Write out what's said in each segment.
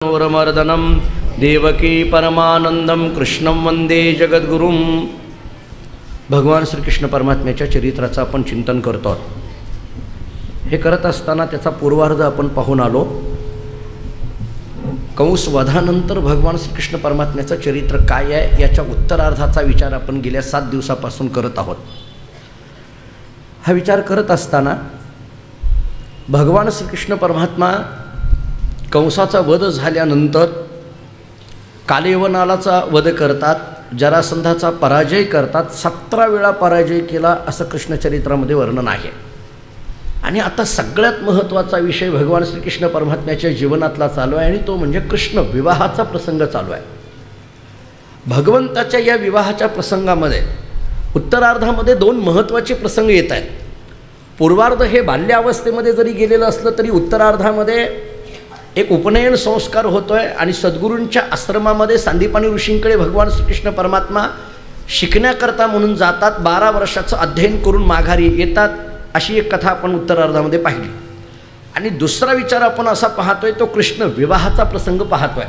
मर्दनम देवकी परमानंदम कृष्णं वंदे जगद्गुरुम। भगवान श्रीकृष्ण परमात्म्याच्या चरित्राचं आपण चिंतन करतो। हे करत असताना त्याचा पूर्वार्ध आपण पाहून आलो। कंस वधानंतर भगवान श्रीकृष्ण परमात्म्याचं चरित्र काय आहे याच्या उत्तरार्धाचा विचार आपण गेल्या 7 दिवसापासून करत आहोत। हा विचार करत असताना भगवान श्रीकृष्ण परमात्मा कंसाचा वध झाल्यानंतर कालयवनालाचा वध करतात, जरासंधाचा पराजय करतात, 17 वेळा पराजय केला असं कृष्णचरित्रामध्ये वर्णन आहे। आणि आता सगळ्यात महत्त्वाचा विषय भगवान श्रीकृष्ण परमात्म्याच्या जीवनातला चालू आहे आणि तो म्हणजे कृष्ण विवाहाचा प्रसंग चालू आहे। भगवंताच्या या विवाहाच्या प्रसंगामध्ये उत्तरार्धामध्ये 2 महत्त्वाचे प्रसंग येत आहेत। पूर्वार्ध हे बाल्यावस्थेमध्ये जरी गेलेलं असलं तरी उत्तरार्धामध्ये एक उपनयन संस्कार होतोय आणि सद्गुरूंच्या आश्रमामध्ये सांदीपानी ऋषींकडे भगवान श्रीकृष्ण परमात्मा शिकण्याकरता म्हणून जातात। 12 वर्षाचं अध्ययन करून माघारी येतात अशी एक कथा आपण उत्तरार्धामध्ये पाहिली। आणि दुसरा विचार आपण असा पाहतोय तो कृष्ण विवाहाचा प्रसंग पाहतोय।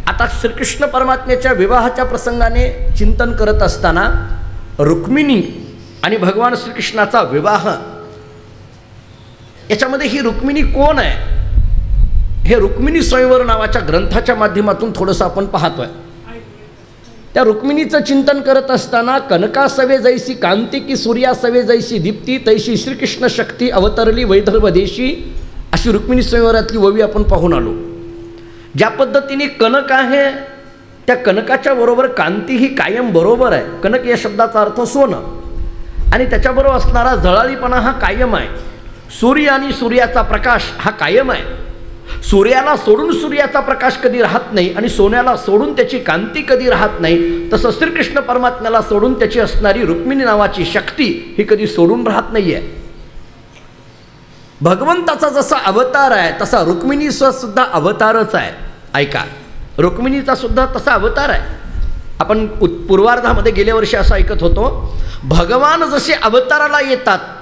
आता श्रीकृष्ण परमात्म्याच्या विवाहाच्या प्रसंगाने चिंतन करत असताना रुक्मिणी आणि भगवान श्रीकृष्णाचा विवाह याच्यामध्ये ही रुक्मिणी कोण आहे हे रुक्मिणी स्वयंवर नावाच्या ग्रंथाच्या माध्यमातून थोडंसं आपण पाहतोय। त्या रुक्मिणीचं चिंतन करत असताना कनकासवे जैसी कांती की सूर्यासवे जैसी दीप्ती तैशी श्रीकृष्ण शक्ती अवतरली वैदर्भ देशी अशी रुक्मिणी स्वयंवरातली ओवी आपण पाहून आलो। ज्या पद्धतीने कनक आहे त्या कनकाच्या बरोबर कांती ही कायम बरोबर आहे। कनक या शब्दाचा अर्थ सोनं आणि त्याच्याबरोबर असणारा झळाळीपणा हा कायम आहे। सूर्य आणि सूर्याचा प्रकाश हा कायम आहे। सूर्याला सोडून सूर्याचा प्रकाश कधी राहत नाही आणि सोन्याला सोडून त्याची कांती कधी राहत नाही। तसं श्रीकृष्ण परमात्म्याला सोडून त्याची असणारी रुक्मिणी नावाची शक्ती ही कधी सोडून राहत नाही आहे। भगवंताचा जसा अवतार आहे तसा रुक्मिणीचा सुद्धा अवतारच आहे। ऐका, रुक्मिणीचा सुद्धा तसा अवतार आहे। आपण पूर्वार्धामध्ये गेल्या वर्षी असं ऐकत होतो, भगवान जसे अवताराला येतात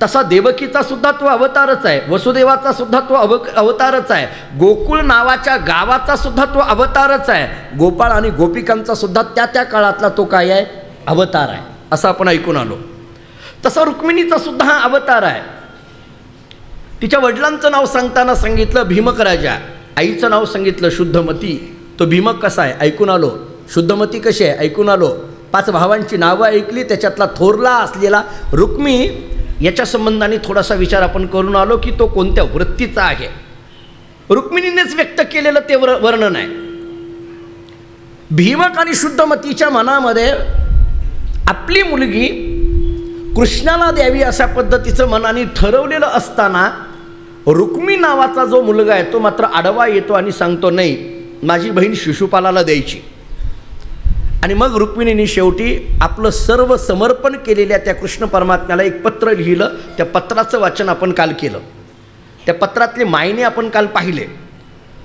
तसा देवकीचा सुद्धा तो अवतारच आहे, वसुदेवाचा सुद्धा तो अवतारच आहे, गोकुळ नावाच्या गावाचा सुद्धा तो अवतारच आहे, गोपाळ आणि गोपिकांचा सुद्धा त्या काळातला तो काय आहे अवतार आहे असं आपण ऐकून आलो। तसा रुक्मिणीचा सुद्धा हा अवतार आहे। तिच्या वडिलांचं नाव सांगताना सांगितलं भीमक राजा, आईचं नाव सांगितलं शुद्धमती। तो भीमक कसा आहे ऐकून आलो, शुद्धमती कशी आहे ऐकून आलो, 5 भावांची नावं ऐकली, त्याच्यातला थोरला असलेला रुक्मी याच्या संबंधाने थोडासा विचार आपण करून आलो की तो कोणत्या वृत्तीचा आहे। रुक्मिणीनेच व्यक्त केलेलं ते वर्णन आहे। भीमक आणि शुद्धमतीच्या मनामध्ये आपली मुलगी कृष्णाला द्यावी अशा पद्धतीचं मनाने ठरवलेलं असताना रुक्मी नावाचा जो मुलगा आहे तो मात्र आडवा येतो आणि सांगतो नाही माझी बहीण शिशुपालाला द्यायची। आणि मग रुक्मिणीने शेवटी आपलं सर्व समर्पण केलेल्या त्या कृष्ण परमात्म्याला एक पत्र लिहिलं। त्या पत्राचं वाचन आपण काल केलं, त्या पत्रातले मायने आपण काल पाहिले।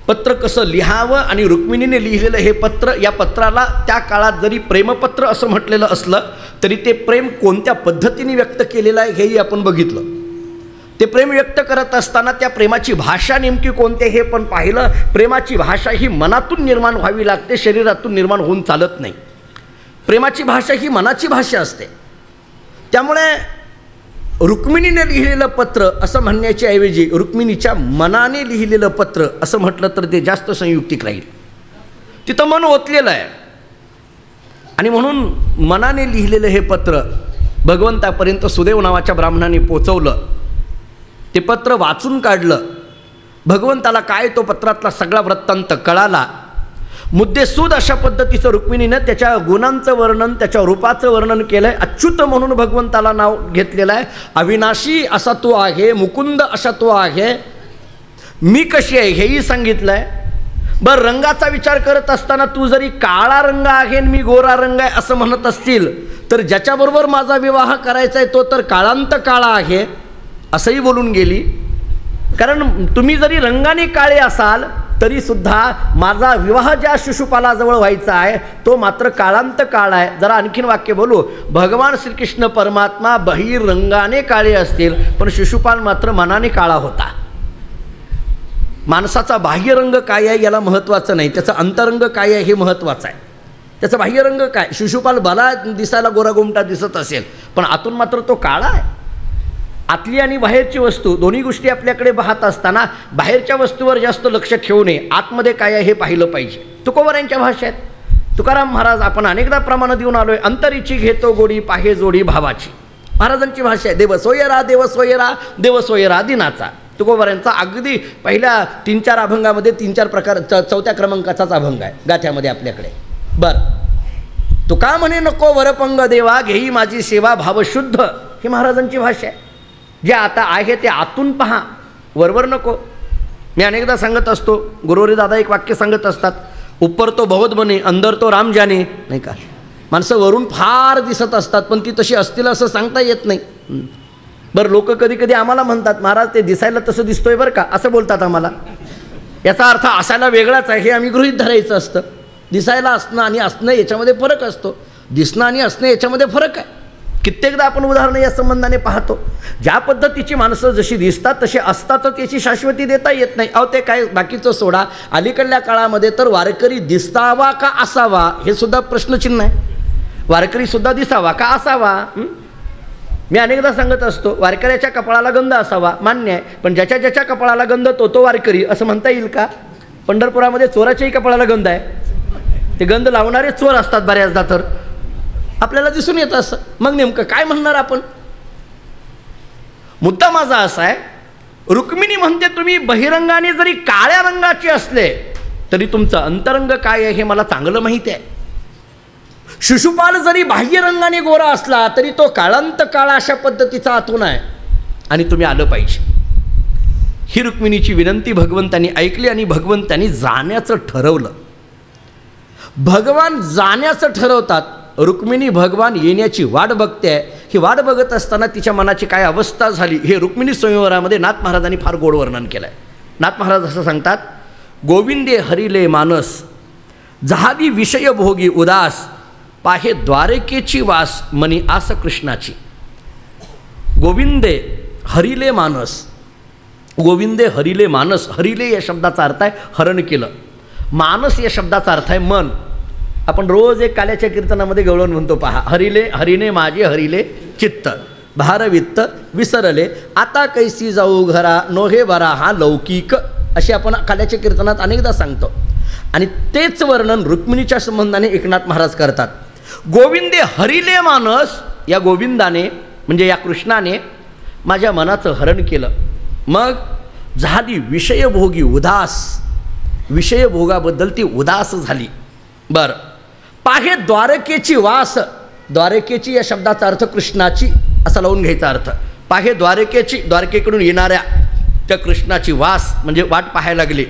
पत्र कसं लिहावं आणि रुक्मिणीने लिहिलेलं हे पत्र, या पत्राला त्या काळात जरी प्रेमपत्र असं म्हटलेलं असलं तरी ते प्रेम कोणत्या पद्धतीने व्यक्त केलेलं आहे हेही आपण बघितलं। ते प्रेम व्यक्त करत असताना त्या प्रेमाची भाषा नेमकी कोणती हे पण पाहिलं। प्रेमाची भाषा ही मनातून निर्माण व्हावी लागते, शरीरातून निर्माण होऊन चालत नाही। प्रेमाची भाषा ही मनाची भाषा असते। त्यामुळे रुक्मिणीने लिहिलेलं पत्र असं म्हणण्याच्या ऐवजी रुक्मिणीच्या मनाने लिहिलेलं पत्र असं म्हटलं तर ते जास्त संयुक्तिक राहील। तिथं मन ओतलेलं आहे आणि म्हणून मनाने लिहिलेलं हे पत्र भगवंतापर्यंत सुदेव नावाच्या ब्राह्मणाने पोचवलं। ते पत्र वाचून काढलं, भगवंताला काय तो पत्रातला सगळा वृत्तांत कळाला। मुद्देसूद अशा पद्धतीचं रुक्मिणीनं त्याच्या गुणांचं वर्णन, त्याच्या रूपाचं वर्णन केलं आहे। अच्युत म्हणून भगवंताला नाव घेतलेलं आहे। अविनाशी असा तो आहे, मुकुंद असा तो आहे, मी कशी आहे हेही सांगितलं आहे। बरं, रंगाचा विचार करत असताना तू जरी काळा रंग आहे मी गोरा रंग आहे असं म्हणत असतील तर ज्याच्याबरोबर माझा विवाह करायचा आहे तो तर काळांत काळा आहे असंही बोलून गेली। कारण तुम्ही जरी रंगाने काळे असाल तरी सुद्धा माझा विवाह ज्या शिशुपालाजवळ व्हायचा आहे तो मात्र काळांत काळा आहे। जरा आणखीन वाक्य बोलू, भगवान श्रीकृष्ण परमात्मा बहिरंगाने काळे असतील पण शिशुपाल मात्र मनाने काळा होता। माणसाचा बाह्यरंग काय आहे याला महत्त्वाचं नाही, त्याचं अंतरंग काय आहे हे महत्त्वाचं आहे. त्याचा बाह्यरंग काय, शिशुपाल भला दिसायला गोरागोमटा दिसत असेल पण आतून मात्र तो काळा आहे. आतली आणि बाहेरची वस्तू दोन्ही गोष्टी आपल्याकडे पाहत असताना बाहेरच्या वस्तूवर जास्त लक्ष ठेवू नये, आतमध्ये काय आहे हे पाहिलं पाहिजे. तुकोबारायांच्या भाषेत तुकाराम महाराज, आपण अनेकदा प्रमाण देऊन आलोय, अंतरीची घेतो गोडी पाहे जोडी भावाची. महाराजांची भाषा आहे, देव सोयरा देव सोयरा देव सोयरा दिनाचा. तुकोबारायांचा अगदी पहिल्या 3-4 अभंगामध्ये 3-4 प्रकार, 4थ्या क्रमांकाचाच अभंग आहे गाथ्यामध्ये आपल्याकडे. बरं, तुका म्हणे नको वरपंग देवा घेई माझी सेवा भावशुद्ध, ही महाराजांची भाषा आहे. जे आता आहे ते आतून पहा, वरवर नको. मी अनेकदा सांगत असतो, गुरुवरी दादा एक वाक्य सांगत असतात, ऊपर तो बहुत बने अंदर तो राम जाने, नाही का. माणसं वरून फार दिसत असतात पण ती तशी असतील असं सांगता येत नाही. बरं, लोक कधी कधी आम्हाला म्हणतात, महाराज ते दिसायला तसं दिसतोय बरं का, असं बोलतात आम्हाला. याचा अर्थ असायला वेगळाच आहे हे आम्ही गृहीत धरायचं असतं. दिसायला असणं आणि असणं याच्यामध्ये फरक असतो, दिसणं आणि असणं याच्यामध्ये फरक आहे. कित्येकदा आपण उदाहरणं या संबंधाने पाहतो, ज्या पद्धतीची माणसं जशी दिसतात तशी असतात तर त्याची शाश्वती देता येत नाही. अहो ते काय बाकीचं सोडा, अलीकडल्या काळामध्ये तर वारकरी दिसावा का असावा हे सुद्धा प्रश्नचिन्ह आहे. वारकरीसुद्धा दिसावा का असावा. मी अनेकदा सांगत असतो, वारकऱ्याच्या कपाळाला गंध असावा मान्य आहे, पण ज्याच्या ज्याच्या कपाळाला गंध तो वारकरी असं म्हणता येईल का. पंढरपुरामध्ये चोराच्याही कपाळाला गंध आहे, ते गंध लावणारे चोर असतात बऱ्याचदा, तर आपल्याला दिसून येतं असं. मग नेमकं काय म्हणणार आपण. मुद्दा माझा असा आहे, रुक्मिणी म्हणते तुम्ही बहिरंगाने जरी काळ्या रंगाचे असले तरी तुमचं अंतरंग काय आहे हे मला चांगलं माहिती आहे. शिशुपाल जरी बाह्य रंगाने गोरा असला तरी तो काळांत काळा अशा पद्धतीचा आतून आहे आणि तुम्ही आलं पाहिजे. ही रुक्मिणीची विनंती भगवंतांनी ऐकली आणि भगवंतांनी जाण्याचं ठरवलं. भगवान जाण्याचं ठरवतात, रुक्मिणी भगवान येण्याची वाट बघते. ही वाट बघत असताना तिच्या मनाची काय अवस्था झाली हे रुक्मिणी स्वयंवरामध्ये नाथ महाराजांनी फार गोड वर्णन केलं आहे. नाथ महाराज असं सांगतात, गोविंदे हरिले मानस जहादी विषय भोगी उदास पाहे द्वारकेची वास मनी आस कृष्णाची. गोविंदे हरिले मानस, गोविंदे हरिले मानस, हरिले या शब्दाचा अर्थ आहे हरण केलं, मानस या शब्दाचा अर्थ आहे मन. आपण रोज एक काल्याच्या कीर्तनामध्ये गवळण म्हणतो पहा, हरिले हरिने माझे हरिले चित्त भारवित्त विसरले आता कैसी जाऊ घरा नोहे बरा हा लौकिक, अशी आपण काल्याच्या कीर्तनात अनेकदा सांगतो. आणि तेच वर्णन रुक्मिणीच्या संबंधाने एकनाथ महाराज करतात. गोविंदे हरिले मानस, या गोविंदाने म्हणजे या कृष्णाने माझ्या मनाचं हरण केलं. मग झाली विषयभोगी उदास, विषयभोगाबद्दल ती उदास झाली. बरं, पाहे द्वारकेची वास, द्वारकेची या शब्दाचा अर्थ कृष्णाची असा लावून घ्यायचा अर्थ. पाहे द्वारकेची, द्वारकेकडून येणाऱ्या त्या कृष्णाची वास म्हणजे वाट पाहायला लागली.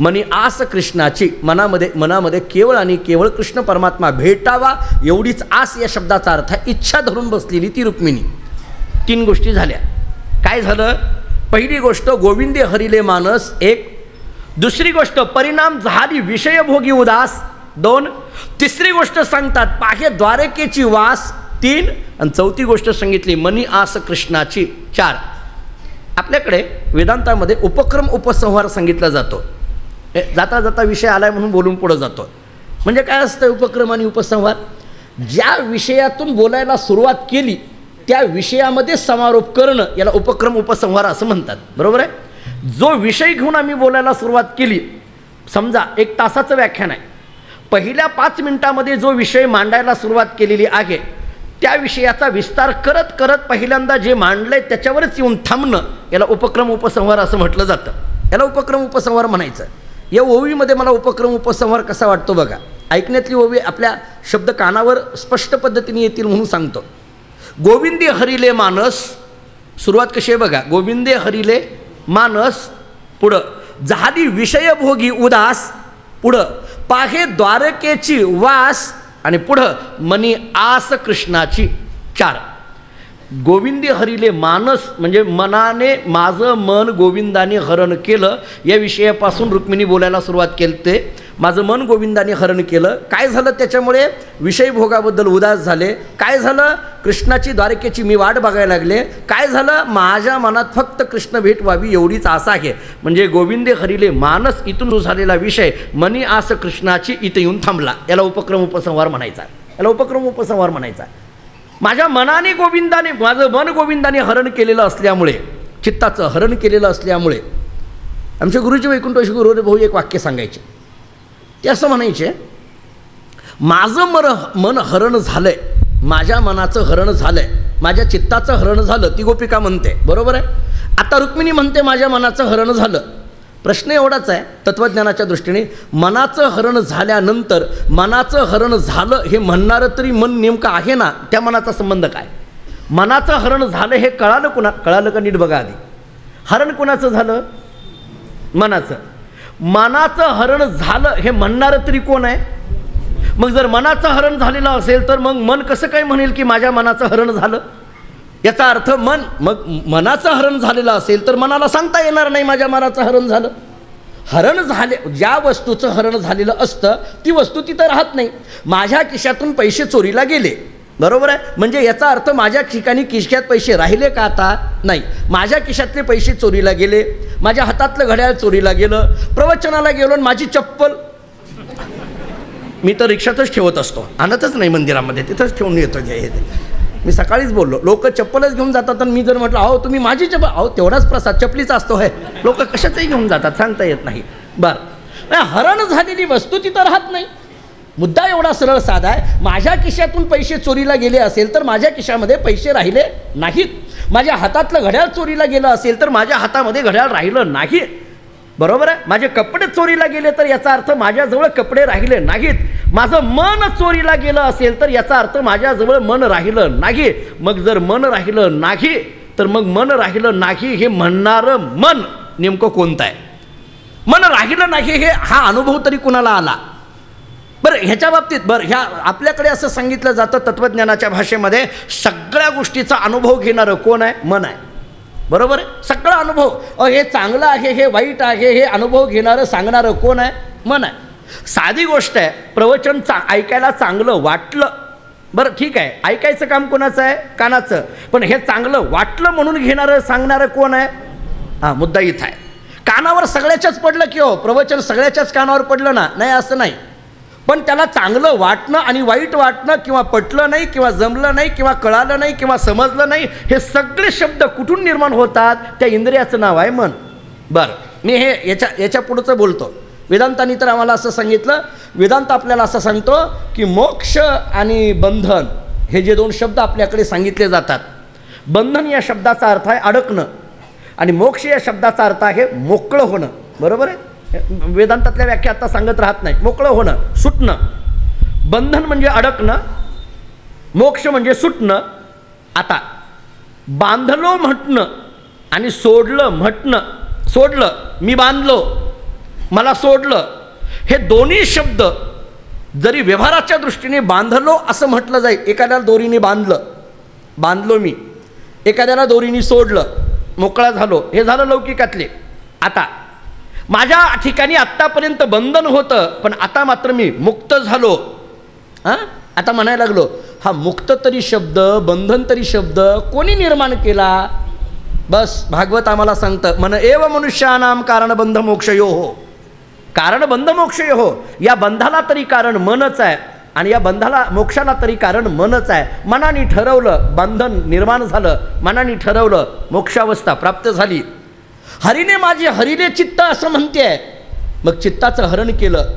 मनी आस कृष्णाची, मनामध्ये केवळ आणि केवळ कृष्ण परमात्मा भेटावा एवढीच आस या शब्दाचा अर्थ आहे. इच्छा धरून बसलेली ती रुक्मिणी. 3 गोष्टी झाल्या. काय झालं, पहिली गोष्ट गोविंदे हरिले मानस, 1. दुसरी गोष्ट परिणाम झाली विषयभोगी उदास, 2. तिसरी गोष्ट सांगतात पाहे द्वारकेची वास, 3. आणि चौथी गोष्ट सांगितली मनी आस कृष्णाची, 4. आपल्याकडे वेदांतामध्ये उपक्रम उपसंहार सांगितला जातो. जाता जाता विषय आलाय म्हणून बोलून पुढं जातो. म्हणजे काय असतं उपक्रम आणि उपसंहार, ज्या विषयातून बोलायला सुरुवात केली त्या विषयामध्ये समारोप करणं याला उपक्रम उपसंहार असं म्हणतात. बरोबर आहे. जो विषय घेऊन आम्ही बोलायला सुरुवात केली, समजा 1 तासाचं व्याख्यान आहे, पहिल्या 5 मिनिटामध्ये जो विषय मांडायला सुरुवात केलेली आहे त्या विषयाचा विस्तार करत करत पहिल्यांदा जे मांडलंय त्याच्यावरच येऊन थांबणं याला उपक्रम उपसंहार असं म्हटलं जातं. याला उपक्रम उपसंहार म्हणायचं. या ओवीमध्ये मला उपक्रम उपसंहार कसा वाटतो बघा. ऐकण्यातली ओवी आपल्या शब्द कानावर स्पष्ट पद्धतीने येतील म्हणून सांगतो. गोविंदे हरिले मानस, सुरुवात कशी आहे बघा. गोविंदे हरिले मानस, पुढं झाली विषयभोगी उदास, पुढं पाहे द्वारकेची वास, आणि पुढं मनी आस कृष्णाची, 4. गोविंदे हरिले मानस म्हणजे मनाने माझं मन गोविंदाने हरण केलं या विषयापासून रुक्मिणी बोलायला सुरुवात केली. माझं मन गोविंदाने हरण केलं. काय झालं त्याच्यामुळे? विषय भोगाबद्दल उदास झाले. काय झालं? कृष्णाची द्वारकेची मी वाट बघायला लागले. काय झालं? माझ्या मनात फक्त कृष्ण भेट व्हावी एवढीच आशा आहे. म्हणजे गोविंदे हरिले मानस इथून झालेला विषय मनी आस कृष्णाची इथे येऊन थांबला. याला उपक्रम उपसंहार म्हणायचा. याला उपक्रम उपसंहार म्हणायचा. माझ्या मनाने गोविंदाने, माझं मन गोविंदाने हरण केलेलं असल्यामुळे, चित्ताचं हरण केलेलं असल्यामुळे, आमचे गुरुजी वैकुंठ गुरुदेव भाऊ एक वाक्य सांगायचे. ते असं म्हणायचे, माझं मन हरण झालंय, माझ्या मनाचं हरण झालंय, माझ्या चित्ताचं हरण झालं. ती गोपिका म्हणते, बरोबर आहे. आता रुक्मिणी म्हणते माझ्या मनाचं हरण झालं. प्रश्न एवढाच आहे तत्त्वज्ञानाच्या दृष्टीने, मनाचं हरण झाल्यानंतर मनाचं हरण झालं हे म्हणणारं तरी मन नेमकं आहे ना, त्या मनाचा संबंध काय? मनाचं हरण झालं हे कळालं कळालं का? नीट बघा आधी. हरण कुणाचं झालं? मनाचं. मनाचं हरण झालं हे म्हणणारं तरी कोण आहे? मग जर मनाचं हरण झालेलं असेल तर मग मन कसं काय म्हणेल की माझ्या मनाचं हरण झालं? याचा अर्थ मग मनाचं हरण झालेलं असेल तर मनाला सांगता येणार नाही माझ्या मनाचं हरण झालं. हरण झाले, ज्या वस्तूचं हरण झालेलं असतं ती वस्तू तिथं राहत नाही. माझ्या खिशातून पैसे चोरीला गेले, बरोबर आहे. म्हणजे याचा अर्थ माझ्या ठिकाणी खिशात पैसे राहिले का? आता नाही. माझ्या खिशातले पैसे चोरीला गेले, माझ्या हातातलं घड्याळ चोरीला गेलं, प्रवचनाला गेलो आणि माझी चप्पल मी तर रिक्षातच ठेवत असतो, आणतच नाही मंदिरामध्ये, तिथंच ठेवून येतो. मी सकाळीच बोललो, लोक चप्पलच घेऊन जातात आणि मी जर म्हटलं अहो तुम्ही माझी चप्पल, अहो तेवढाच प्रसाद चपलीचा असतो आहे. लोक कशाचंही घेऊन जातात, सांगता येत नाही. बरं, हरण झालेली वस्तू तिथं राहत नाही. मुद्दा एवढा सरळ साधा आहे. माझ्या खिशातून पैसे चोरीला गेले असेल तर माझ्या खिशामध्ये पैसे राहिले नाहीत. माझ्या हातातलं घड्याळ चोरीला गेलं असेल तर माझ्या हातामध्ये घड्याळ राहिलं नाही, बरोबर आहे. माझे कपडे चोरीला गेले तर याचा अर्थ माझ्याजवळ कपडे राहिले नाहीत. माझं मन चोरीला गेलं असेल तर याचा अर्थ माझ्याजवळ मन राहिलं नाही. मग जर मन राहिलं नाही तर मग मन राहिलं नाही हे म्हणणारं मन नेमकं कोणतं आहे? मन राहिलं नाही हे हा अनुभव तरी कुणाला आला? बरं, ह्याच्या बाबतीत ह्या आपल्याकडे असं सांगितलं जातं तत्त्वज्ञानाच्या भाषेमध्ये, सगळ्या गोष्टीचा अनुभव घेणारं कोण आहे? मन आहे, बरोबर आहे. सगळा अनुभव, हे चांगलं आहे, हे वाईट आहे, हे अनुभव घेणारं सांगणारं कोण आहे? मन आहे. साधी गोष्ट आहे, प्रवचन ऐकायला चांगलं वाटलं, बरं ठीक आहे, ऐकायचं काम कोणाचं आहे? कानाचं. पण हे चांगलं वाटलं म्हणून घेणारं सांगणारं कोण आहे? हां, मुद्दा इथं आहे. कानावर सगळ्याच्याच पडलं की हो, प्रवचन सगळ्याच्याच कानावर पडलं ना? नाही, असं नाही. पण त्याला चांगलं वाटणं आणि वाईट वाटणं, किंवा पटलं नाही, किंवा जमलं नाही, किंवा कळालं नाही, किंवा समजलं नाही, हे सगळे शब्द कुठून निर्माण होतात? त्या इंद्रियाचं नाव आहे मन. बरं, मी हे याच्या पुढचं बोलतो. वेदांतांनी तर आम्हाला असं सांगितलं, वेदांत आपल्याला असं सांगतो की मोक्ष आणि बंधन हे जे दोन शब्द आपल्याकडे सांगितले जातात, बंधन या शब्दाचा अर्थ आहे अडकणं आणि मोक्ष या शब्दाचा अर्थ आहे मोकळं होणं, बरोबर आहे. वेदांतातल्या व्याख्या आता सांगत राहत नाही. मोकळं होणं, सुटणं. बंधन म्हणजे अडकणं, मोक्ष म्हणजे सुटणं. आता बांधलो म्हटणं आणि सोडलं म्हटणं, सोडलं, मी बांधलो, मला सोडलं, हे दोन्ही शब्द जरी व्यवहाराच्या दृष्टीने बांधलो असं म्हटलं जाईल, एखाद्याला दोरीने बांधलो मी, एखाद्याला दोरीने सोडलं, मोकळा झालो, हे झालं लौकिकातले. आता माझ्या ठिकाणी आत्तापर्यंत बंधन होतं, पण आता मात्र मी मुक्त झालो. हां, आता म्हणायला लागलो, हा मुक्त तरी शब्द, बंधन तरी शब्द कोणी निर्माण केला? बस भागवत आम्हाला सांगतं, मन एव मनुष्यानाम कारण बंध मोक्षयो हो. कारण बंध मोक्षयो हो. या बंधाला तरी कारण मनच आहे आणि या बंधाला, मोक्षाला तरी कारण मनच आहे. मनाने ठरवलं, बंधन निर्माण झालं, मनाने ठरवलं, मोक्षावस्था प्राप्त झाली. हरीने माझे हरिले चित्त असं म्हणते, मग चित्ताचं हरण केलं.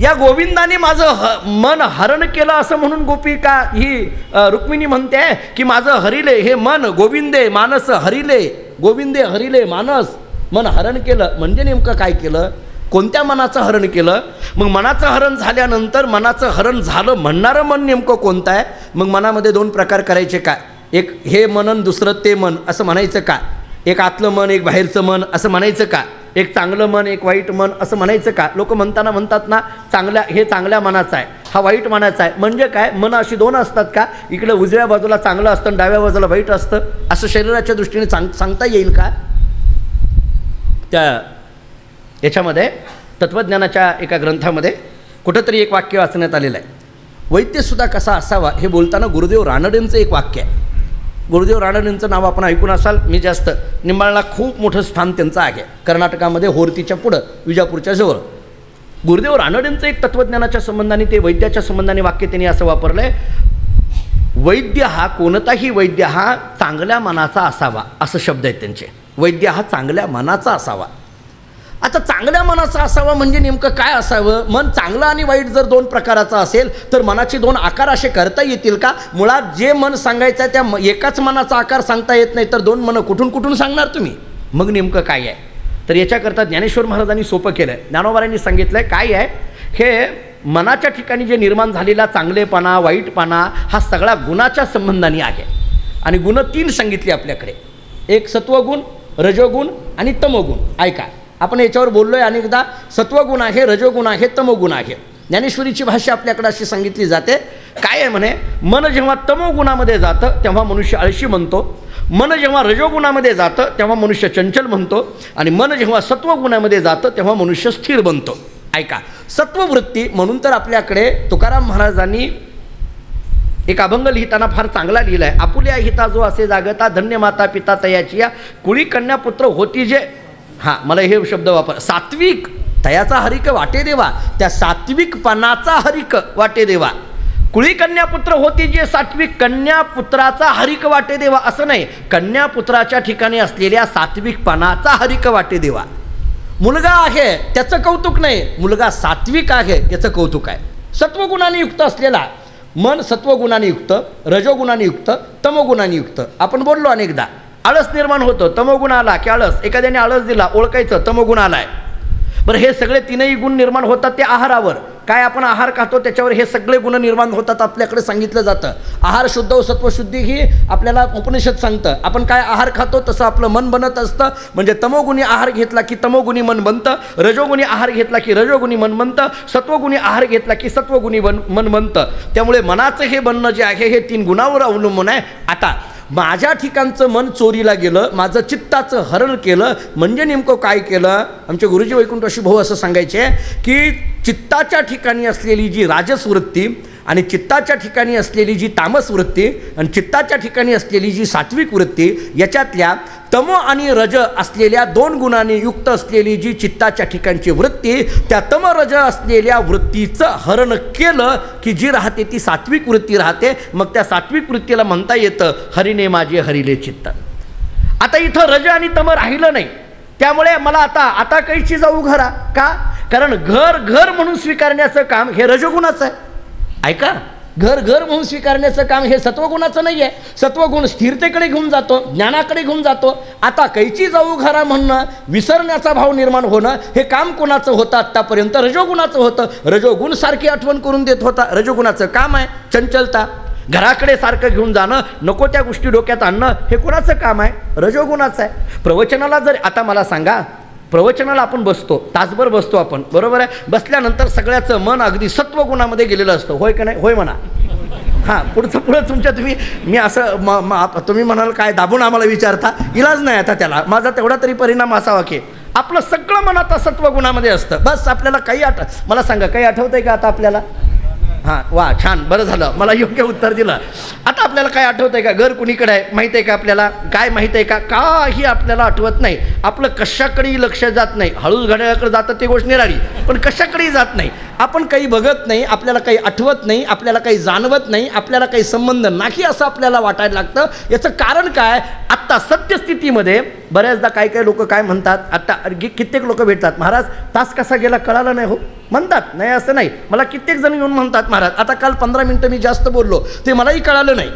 या गोविंदाने माझं मन हरण केलं असं म्हणून गोपिका ही रुक्मिणी म्हणते की माझं हरिले हे मन, गोविंदे मानस हरिले, गोविंदे हरिले मानस, मन हरण केलं. म्हणजे नेमकं काय केलं? कोणत्या मनाचं हरण केलं? मग मनाचं हरण झाल्यानंतर मनाचं हरण झालं म्हणणारं मन नेमकं कोणतं आहे? मग मनामध्ये दोन प्रकार करायचे का? एक हे मन, दुसरं ते मन असं म्हणायचं का? एक आतलं मन, एक बाहेरचं मन असं म्हणायचं का? एक चांगलं मन, एक वाईट मन असं म्हणायचं का? लोक म्हणतात ना, हे चांगल्या मनाचं आहे, हा वाईट मनाचा आहे. म्हणजे काय? मन अशी दोन असतात का? इकडे उजव्या बाजूला चांगलं असतं आणि डाव्या बाजूला वाईट असतं, असं शरीराच्या दृष्टीने सांगता येईल का? त्या याच्यामध्ये तत्त्वज्ञानाच्या एका ग्रंथामध्ये कुठंतरी एक वाक्य वाचण्यात आलेलं आहे. वैद्यसुद्धा कसा असावा हे बोलताना गुरुदेव रानडेंचं एक वाक्य आहे. गुरुदेव रानडेंचं नाव आपण ऐकून असाल. मी जास्त निंबाळला खूप मोठं स्थान त्यांचं आहे कर्नाटकामध्ये, होर्तीच्या पुढं, विजापूरच्या जवळ. गुरुदेव रानडेंचं एक तत्त्वज्ञानाच्या संबंधाने, ते वैद्याच्या संबंधाने वाक्य त्यांनी असं वापरलं आहे, वैद्य हा, कोणताही वैद्य हा चांगल्या मनाचा असावा, असं शब्द आहेत त्यांचे. वैद्य हा चांगल्या मनाचा असावा. आता चांगल्या मनाचा असावा म्हणजे नेमकं काय असावं? मन चांगलं आणि वाईट जर दोन प्रकाराचं असेल तर मनाचे दोन आकार असे करता येतील का? मुळात जे मन सांगायचं आहे त्या एकाच मनाचा आकार सांगता येत नाही तर दोन मनं कुठून कुठून सांगणार तुम्ही? मग नेमकं काय आहे? तर याच्याकरता ज्ञानेश्वर महाराजांनी सोपं केलं आहे. ज्ञानोबारांनी सांगितलं आहे काय आहे, हे मनाच्या ठिकाणी जे निर्माण झालेला चांगलेपणा, वाईटपणा हा सगळा गुणाच्या संबंधाने आहे. आणि गुण 3 सांगितले आपल्याकडे, एक सत्वगुण, रजोगुण आणि तमोगुण. ऐका, आपण याच्यावर बोललो आहे अनेकदा. सत्वगुण आहे, रजोगुण आहे, तमोगुण आहे. ज्ञानेश्वरीची भाषा आपल्याकडे अशी सांगितली जाते, काय आहे म्हणे, मन जेव्हा तमोगुणामध्ये जातं तेव्हा मनुष्य आळशी म्हणतो, मन जेव्हा रजोगुणामध्ये जातं तेव्हा मनुष्य चंचल म्हणतो, आणि मन जेव्हा सत्वगुणामध्ये जातं तेव्हा मनुष्य स्थिर बनतो. ऐका, सत्ववृत्ती म्हणून तर आपल्याकडे तुकाराम महाराजांनी एक अभंग लिहिताना फार चांगला लिहिला आहे. आपुल्या हिता जो असे जागता, धन्य माता पिता तयाची या, कुळी कन्या पुत्र होती जे, हां मला हे शब्द वापर, सात्विक तयाचा हरिक वाटे देवा, त्या सात्विकपणाचा हरिक वाटे देवा. कुळी कन्यापुत्र होती जे सात्विक, कन्यापुत्राचा हरिक वाटे देवा असं नाही, कन्यापुत्राच्या ठिकाणी असलेल्या सात्विकपणाचा हरिक वाटे देवा. मुलगा आहे त्याचं कौतुक नाही, मुलगा सात्विक आहे याचं कौतुक आहे. सत्वगुणाने युक्त असलेला मन, सत्वगुणाने युक्त, रजोगुणाने युक्त, तमोगुणाने युक्त. आपण बोललो अनेकदा, आळस निर्माण होतं, तमोगुण आला की आळस, एखाद्याने आळस दिला ओळखायचं तमोगुण आलाय. बरं, हे सगळे 3ही गुण निर्माण होतात ते आहारावर. काय आपण आहार खातो त्याच्यावर हे सगळे गुण निर्माण होतात आपल्याकडे सांगितलं जातं. आहार शुद्ध व सत्वशुद्धी ही आपल्याला उपनिषद सांगतं. आपण काय आहार खातो तसं आपलं मन बनत असतं. म्हणजे तमोगुणी आहार घेतला की तमोगुणी मन बनतं, रजोगुणी आहार घेतला की रजोगुणी मन बनतं, सत्वगुणी आहार घेतला की सत्वगुणी मन बनतं. त्यामुळे मनाचं हे बनणं जे आहे हे 3 गुणावर अवलंबून आहे. आता माझ्या ठिकाणचं मन चोरीला गेलं, माझं चित्ताचं हरण केलं म्हणजे नेमकं काय केलं? आमचे गुरुजी वैकुंठवासी भाऊ असं सांगायचे की चित्ताच्या ठिकाणी असलेली जी राजस वृत्ती आणि चित्ताच्या ठिकाणी असलेली जी तामस वृत्ती आणि चित्ताच्या ठिकाणी असलेली जी सात्विक वृत्ती, याच्यातल्या तमो आणि रज असलेल्या 2 गुणांनी युक्त असलेली जी चित्ताच्या ठिकाणची वृत्ती, त्या तम रज असलेल्या वृत्तीचं हरण केलं की जी राहते ती सात्विक वृत्ती राहते. मग त्या सात्विक वृत्तीला म्हणता येतं हरिने माझे हरिले चित्त. आता इथं रज आणि तम राहिलं नाही, त्यामुळे मला आता कैची जाऊ घरा का? कारण घर म्हणून स्वीकारण्याचं काम हे रजोगुणाचं आहे. ऐका, घर म्हणून स्वीकारण्याचं काम हे सत्वगुणाचं नाही आहे. सत्वगुण स्थिरतेकडे घेऊन जातो, ज्ञानाकडे घेऊन जातो. आता कैची जाऊ घरा म्हणणं, विसरण्याचा भाव निर्माण होणं, हे काम कोणाचं होतं? आत्तापर्यंत रजोगुणाचं होतं. रजोगुण सारखी आठवण करून देत होता. रजोगुणाचं काम आहे चंचलता, घराकडे सारखं घेऊन जाणं, नको त्या गोष्टी डोक्यात आणणं, हे कोणाचं काम आहे? रजोगुणाचं आहे. प्रवचनाला जर आता मला सांगा, प्रवचनाला आपण बसतो, तासभर बसतो आपण, बरोबर आहे. बसल्यानंतर सगळ्याचं मन अगदी सत्वगुणामध्ये गेलेलं असतं, होय का नाही? होय म्हणा. हां, पुढं तुमच्या मी असं तुम्ही म्हणाल काय दाबून आम्हाला विचारता, इलाज नाही आता त्याला. माझा तेवढा तरी परिणाम असावा की आपलं सगळं मन आता सत्वगुणामध्ये असतं. बस आपल्याला काही मला सांगा, काही आठवतंय का आता आपल्याला? हां, वा, छान, बरं झालं, मला योग्य उत्तर दिलं. आता आपल्याला काय आठवत आहे का? घर कुणीकडे आहे माहीत आहे का आपल्याला? काय माहीत आहे का? काही आपल्याला आठवत नाही. आपलं कशाकडेही लक्ष जात नाही. हळूच घड्याळाकडे जातं ते गोष्ट निराळी, पण कशाकडेही जात नाही. आपण काही बघत नाही, आपल्याला काही आठवत नाही, आपल्याला काही जाणवत नाही, आपल्याला काही संबंध नाही असं आपल्याला वाटायला लागतं. याचं कारण काय? आत्ता सत्यस्थितीमध्ये बऱ्याचदा काही लोक काय म्हणतात, आता कित्येक लोक भेटतात, महाराज तास कसा गेला कळालं नाही हो म्हणतात. नाही असं नाही, मला कित्येक जण येऊन म्हणतात, महाराज आता काल 15 मिनटं मी जास्त बोललो ते मलाही कळालं नाही.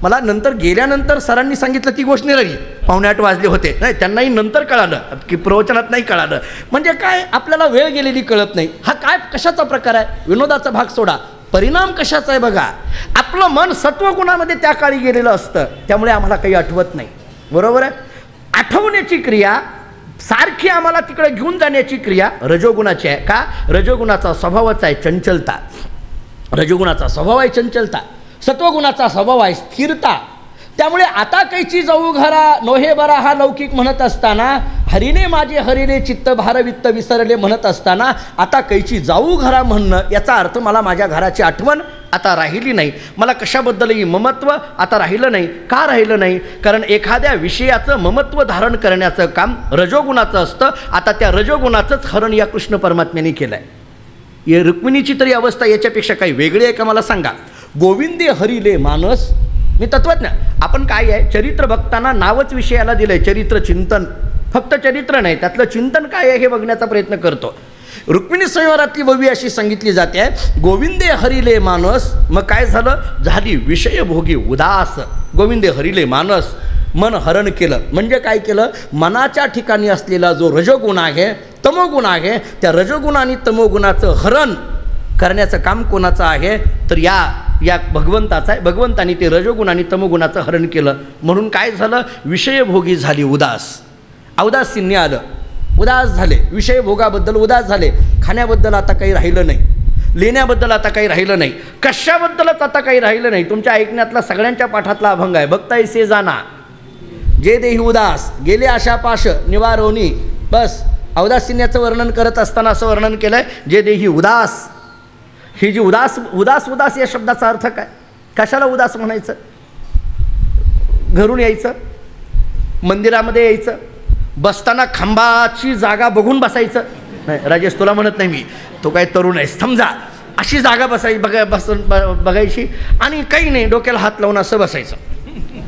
मला नंतर गेल्यानंतर सरांनी सांगितलं ती गोष्ट नाही राहिली, 7:45 वाजले होते. नाही, त्यांनाही नंतर कळालं की प्रवचनात नाही कळालं. म्हणजे काय, आपल्याला वेळ गेलेली कळत नाही. हा काय कशाचा प्रकार आहे? विनोदाचा भाग सोडा, परिणाम कशाचा आहे बघा. आपलं मन सत्वगुणामध्ये त्या काळी गेलेलं असतं, त्यामुळे आम्हाला काही आठवत नाही, बरोबर आहे. आठवण्याची क्रिया सारखी आम्हाला तिकडे घेऊन जाण्याची क्रिया रजोगुणाची आहे. का? रजोगुणाचा स्वभावच आहे चंचलता. रजोगुणाचा स्वभाव आहे चंचलता, सत्वगुणाचा स्वभाव आहे स्थिरता. त्यामुळे आता कैची जाऊ घरा नोहे बरा हा लौकिक म्हणत असताना हरिने माझे हरिने चित्त भारवित्त विसरले म्हणत असताना आता कैची जाऊ घरा म्हणणं याचा अर्थ मला माझ्या घराची आठवण आता राहिली नाही, मला कशाबद्दलही ममत्व आता राहिलं नाही. का राहिलं नाही? कारण एखाद्या विषयाचं ममत्व धारण करण्याचं काम रजोगुणाचं असतं. आता त्या रजोगुणाचंच हरण या कृष्ण परमात्म्याने केलं आहे. या रुक्मिणीची तरी अवस्था याच्यापेक्षा काही वेगळी आहे का मला सांगा. गोविंदे हरिले मानस. मी तत्वज्ञ, आपण काय आहे चरित्र बघताना नावच विषयाला दिलं आहे, चरित्र चिंतन. फक्त चरित्र नाही, त्यातलं चिंतन काय आहे हे बघण्याचा प्रयत्न करतो. रुक्मिणी संवारातली ववी अशी सांगितली जाते, गोविंदे हरिले मानस. मग काय झालं? झाली विषयभोगी उदास. गोविंदे हरिले मानस, मन हरण केलं. म्हणजे काय केलं? मनाच्या ठिकाणी असलेला जो रजोगुण आहे, तमोगुण आहे, त्या रजोगुण आणि तमोगुणाचं हरण करण्याचं काम कोणाचं आहे? तर या भगवंताचं आहे. भगवंतानी ते रजोगुण आणि तमोगुणाचं हरण केलं. म्हणून काय झालं? विषयभोगी झाली उदास. औदासीन्य आलं, उदास झाले, विषयभोगाबद्दल उदास झाले. खाण्याबद्दल आता काही राहिलं नाही, लेण्याबद्दल आता काही राहिलं नाही, कशाबद्दलच आता काही राहिलं नाही. तुमच्या ऐकण्यातला सगळ्यांच्या पाठातला अभंग आहे, भक्ताईसे जाना जे देही उदास गेले आशापाश निवारोनी. बस औदासीन्याचं वर्णन करत असताना असं वर्णन केलं आहे, जे देही उदास. ही जी उदास या शब्दाचा अर्थ काय? कशाला उदास म्हणायचं? घरून यायचं, मंदिरामध्ये यायचं, बसताना खांबाची जागा बघून बसायचं नाही. राजेश तुला म्हणत नाही मी, तो काय तरुण आहे, समजा अशी जागा बघायची आणि काही नाही, डोक्याला हात लावून असं बसायचं.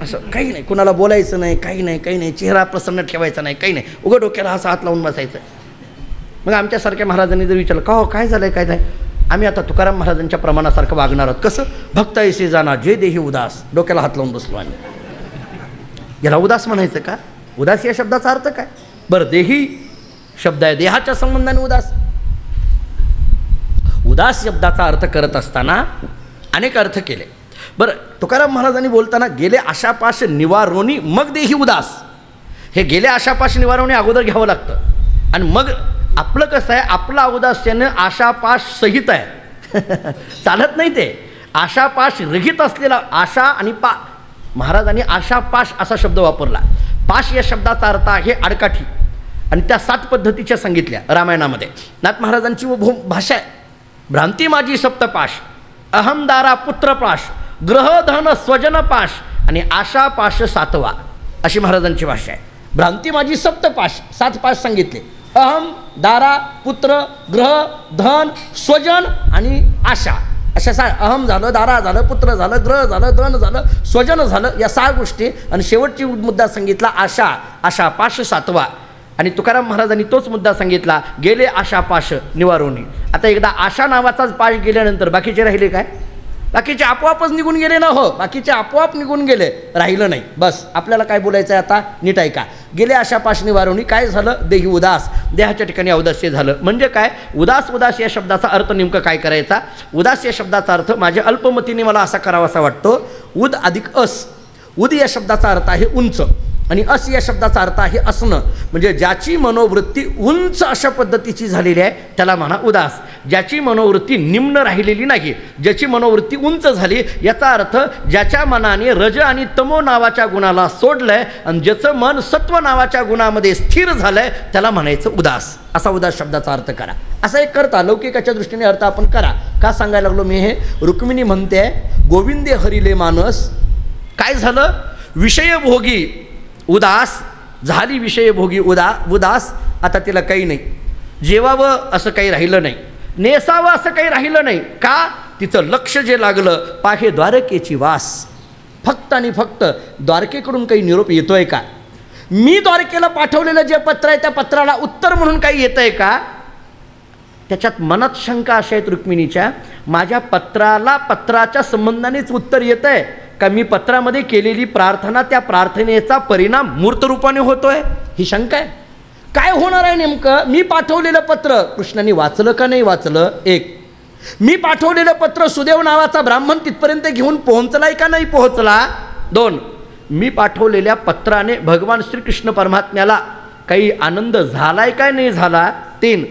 असं काही नाही, कुणाला बोलायचं नाही, काही नाही, चेहरा प्रसन्न ठेवायचा नाही, काही नाही, उघड डोक्याला असं हात लावून बसायचं. मग आमच्यासारख्या महाराजांनी जर विचारलं का हो काय झालं काय नाही, आम्ही आता तुकाराम महाराजांच्या प्रमाणासारखं वागणार आहोत. कसं? भक्त ऐसे जाना जे देही उदास. डोक्याला हात लावून बसलो आम्ही. याला उदास म्हणायचं का? उदास या शब्दाचा अर्थ काय? बरं, देही शब्द आहे, देहाच्या संबंधाने उदास. उदास शब्दाचा अर्थ करत असताना अनेक अर्थ केले. बरं, तुकाराम महाराजांनी बोलताना गेले आशापाश निवारोनी मग देही उदास. हे गेले आशापाश निवारोनी अगोदर घ्यावं लागतं आणि मग आपलं कसं आहे, आपलं औदास्यानं आशापाश सहित आहे. चालत नाही ते. आशापाश रहित असलेला आशा आणि महाराजांनी आशापाश असा शब्द वापरला. पाश या शब्दाचा अर्थ आहे आडकाठी आणि त्या 7 पद्धतीच्या सांगितल्या रामायणामध्ये. नाथ महाराजांची भाषा आहे. भ्रांती माझी सप्तपाश, अहमदारा पुत्रपाश, ग्रहधन स्वजनपाश आणि आशापाश 7वा अशी महाराजांची भाषा आहे. भ्रांती माझी सप्तपाश, 7 पाश सांगितले. अहम, दारा, पुत्र, ग्रह, धन, स्वजन आणि आशा. अशा अहम झालं, दारा झालं, पुत्र झालं, ग्रह झालं, धन झालं, स्वजन झालं, या 6 गोष्टी. आणि शेवटची मुद्दा सांगितला आशा. आशापाश 7वा. आणि तुकाराम महाराजांनी तोच मुद्दा सांगितला, गेले आशापाश निवारोनी. आता एकदा आशा नावाचाच पाश गेल्यानंतर बाकीचे राहिले काय? बाकीचे आपोआपच निघून गेले ना. हो, बाकीचे आपोआप निघून गेले, राहिलं नाही. बस आपल्याला काय बोलायचं आहे आता? नीट ऐका. गेले आशापाश निवारोनी. काय झालं? देही उदास. देहाच्या ठिकाणी औदास्य झालं. म्हणजे काय? उदास या शब्दाचा अर्थ नेमकं काय करायचा? उदास या शब्दाचा अर्थ माझ्या अल्पमतीने मला असा करावासा वाटतो, उद अधिक अस. उद या शब्दाचा अर्थ आहे उंच आणि अस या शब्दाचा अर्थ आहे असणं. म्हणजे ज्याची मनोवृत्ती उंच अशा पद्धतीची झालेली आहे त्याला म्हणा उदास. ज्याची मनोवृत्ती निम्न राहिलेली नाही, ज्याची मनोवृत्ती उंच झाली, याचा अर्थ ज्याच्या मनाने रज आणि तमो नावाच्या गुणाला सोडलंय आणि ज्याचं मन सत्व नावाच्या गुणामध्ये स्थिर झालंय त्याला म्हणायचं उदास. असा उदास शब्दाचा अर्थ करा. असा एक करता लौकिकाच्या दृष्टीने अर्थ आपण करा. का सांगायला लागलो मी हे? रुक्मिणी म्हणते गोविंदे हरिले मानस. काय झालं? विषयभोगी उदास झाली, विषयभोगी उदास. आता तिला काही नाही, जेवावं असं काही राहिलं नाही, नेसावं असं काही राहिलं नाही. का? तिचं लक्ष जे लागलं पाहे द्वारकेची वास. फक्त आणि फक्त द्वारकेकडून काही निरोप येतोय का? मी द्वारकेला पाठवलेलं जे पत्र आहे त्या पत्राला उत्तर म्हणून काही येतं आहे का? त्याच्यात मनात शंका अशा आहेत रुक्मिणीच्या, माझ्या पत्राच्या संबंधानेच उत्तर येतं आहे का मी पत्रामध्ये केलेली प्रार्थना, त्या प्रार्थनेचा परिणाम मूर्त रूपाने होतोय? ही शंका आहे. काय होणार आहे नेमकं? मी पाठवलेलं पत्र कृष्णाने वाचलं का नाही वाचलं? एक. मी पाठवलेलं पत्र सुदेव नावाचा ब्राह्मण तिथपर्यंत घेऊन पोहोचलाय का नाही पोहोचला? 2. मी पाठवलेल्या पत्राने भगवान श्रीकृष्ण परमात्म्याला काही आनंद झालाय काय नाही झाला? 3.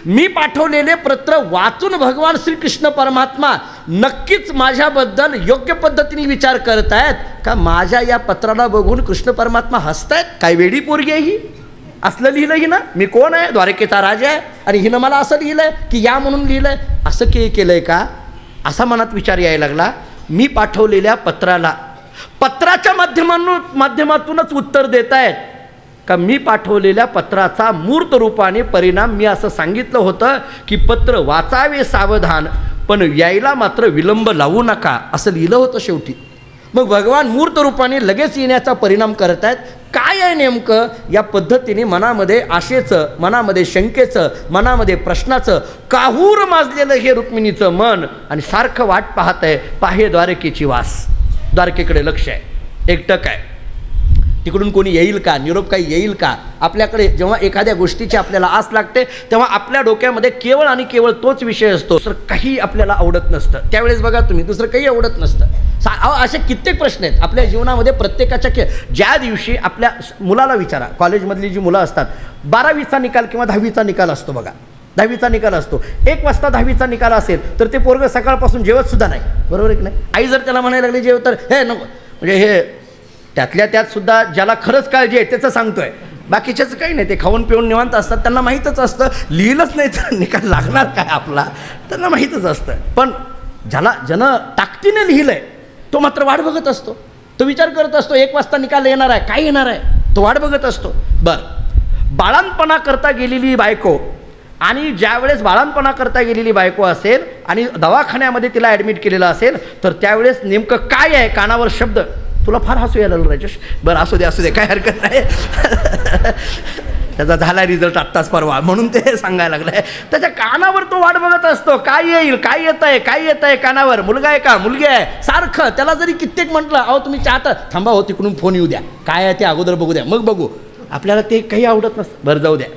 मी पाठवलेले पत्र वाचून भगवान श्रीकृष्ण परमात्मा नक्कीच माझ्याबद्दल योग्य पद्धतीने विचार करतायत का माझ्या या पत्राला बघून कृष्ण परमात्मा हसतायत? काय वेडी पोरगी आहे ही? असलं लिहिलं हिनं, मी कोण आहे, द्वारकेचा राजा आहे, आणि हिनं मला असं लिहिलंय की या म्हणून लिहिलंय, असं केलंय का, असा मनात विचार यायला लागला. मी पाठवलेल्या पत्राच्या माध्यमातूनच उत्तर देत आहेत का मी पाठवलेल्या पत्राचा मूर्त रूपाने परिणाम मी असं सांगितलं होतं की पत्र वाचावे सावधान पण यायला मात्र विलंब लावू नका, असं लिहिलं होतं शेवटी. मग भगवान मूर्त रूपाने लगेच येण्याचा परिणाम करत आहेत. काय आहे नेमकं, या पद्धतीने मनामध्ये आशेचं, मनामध्ये शंकेचं, मनामध्ये प्रश्नाचं काहूर माजलेलं हे रुक्मिणीचं मन, आणि सारखं वाट पाहत आहे, पाहे द्वारकेची वास, द्वारकेकडे लक्ष आहे, एकटक आहे, तिकडून कोणी येईल का, निरोप काही येईल का. आपल्याकडे जेव्हा एखाद्या गोष्टीची आपल्याला आस लागते तेव्हा आपल्या डोक्यामध्ये केवळ आणि केवळ तोच विषय असतो, दुसरं काही आपल्याला आवडत नसतं. त्यावेळेस बघा तुम्ही, दुसरं काही आवडत नसतं. असे कित्येक प्रश्न आहेत आपल्या जीवनामध्ये प्रत्येकाच्या. ज्या दिवशी आपल्या मुलाला विचारा, कॉलेजमधली जी मुलं असतात, 12वीचा निकाल किंवा 10वीचा निकाल असतो बघा, 10वीचा निकाल असतो, 1 वाजता 10वीचा निकाल असेल तर ते पोरगं सकाळपासून जेवत सुद्धा नाही, बरोबर आहे की नाही. आई जर त्याला म्हणायला लागली जेव तर हे नको, म्हणजे हे त्यातल्या त्यात सुद्धा ज्याला खरंच काळजी आहे त्याचं सांगतोय, बाकीच्याचं काही नाही, ते खाऊन पिऊन निवांत असतात, त्यांना माहीतच असतं लिहिलंच नाही तर निकाल लागणार काय आपला, त्यांना माहीतच असतं. पण ज्यानं ताकदीने लिहिलं आहे तो मात्र वाट बघत असतो, तो विचार करत असतो 1 वाजता निकाल येणार आहे, काय येणार आहे, तो वाट बघत असतो. बरं, बाळांपणा करता गेलेली बायको, आणि ज्यावेळेस बाळांपणा करता गेलेली बायको असेल आणि दवाखान्यामध्ये तिला ॲडमिट केलेलं असेल तर त्यावेळेस नेमकं काय आहे, कानावर शब्द, तुला फार हसू यायला लागलं राजेश, बरं असू दे काय हरकत नाही, त्याचा झाला रिझल्ट आत्ताच परवा म्हणून ते सांगायला लागलं आहे. त्याच्या कानावर तो वाट बघत असतो, काय येईल, काय येत आहे कानावर, मुलगा आहे का, मुलगी आहे, सारखं. त्याला जरी कित्येक म्हटलं, अहो तुम्ही चाहता थांबा हो, तिकडून फोन येऊ द्या, काय आहे ते अगोदर बघू द्या, मग बघू, आपल्याला ते काही आवडत नसतं. बरं जाऊ द्या,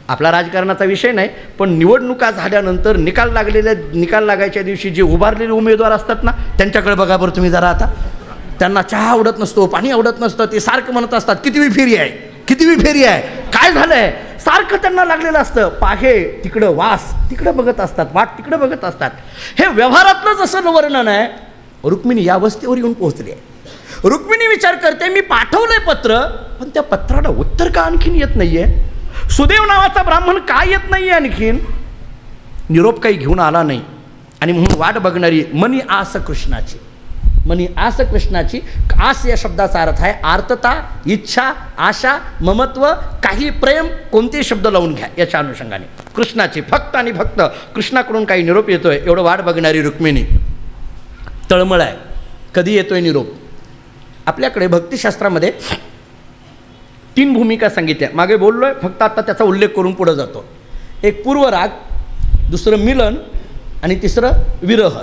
आपला राजकारणाचा विषय नाही, पण निवडणुका झाल्यानंतर निकाल लागायच्या दिवशी जे उभारलेले उमेदवार असतात ना, त्यांच्याकडे बघा बरं तुम्ही जरा. आता त्यांना चहा आवडत नसतो, पाणी आवडत नसतं, ते सारखं म्हणत असतात कितीवी फेरी आहे, काय झालंय, सारखं त्यांना लागलेलं असतं. पाहे तिकडं वास, तिकडं बघत असतात, वाट तिकडं बघत असतात. हे व्यवहारातलं जसं वर्णन आहे, रुक्मिणी या अवस्थेवर येऊन पोहोचली आहे. रुक्मिणी विचार करते, मी पाठवलंय पत्र, पण त्या पत्राला उत्तर का आणखीन येत नाहीये, सुदेव नावाचा ब्राह्मण का येत नाहीये, आणखीन निरोप काही घेऊन आला नाही, आणि म्हणून वाट बघणारी मनी आस कृष्णाची. मनी आस कृष्णाची, आस या शब्दाचा अर्थ आहे आर्तता, इच्छा, आशा, ममत्व, काही प्रेम, कोणतेही शब्द लावून घ्या याच्या अनुषंगाने. कृष्णाची फक्त आणि फक्त कृष्णाकडून काही निरोप येतोय एवढं वाट बघणारी रुक्मिणी तळमळ आहे, कधी येतोय निरोप. आपल्याकडे भक्तिशास्त्रामध्ये 3 भूमिका सांगितल्या, मागे बोललोय, फक्त आता त्याचा उल्लेख करून पुढे जातो. एक पूर्वराग, दुसरं मिलन, आणि तिसरं विरह.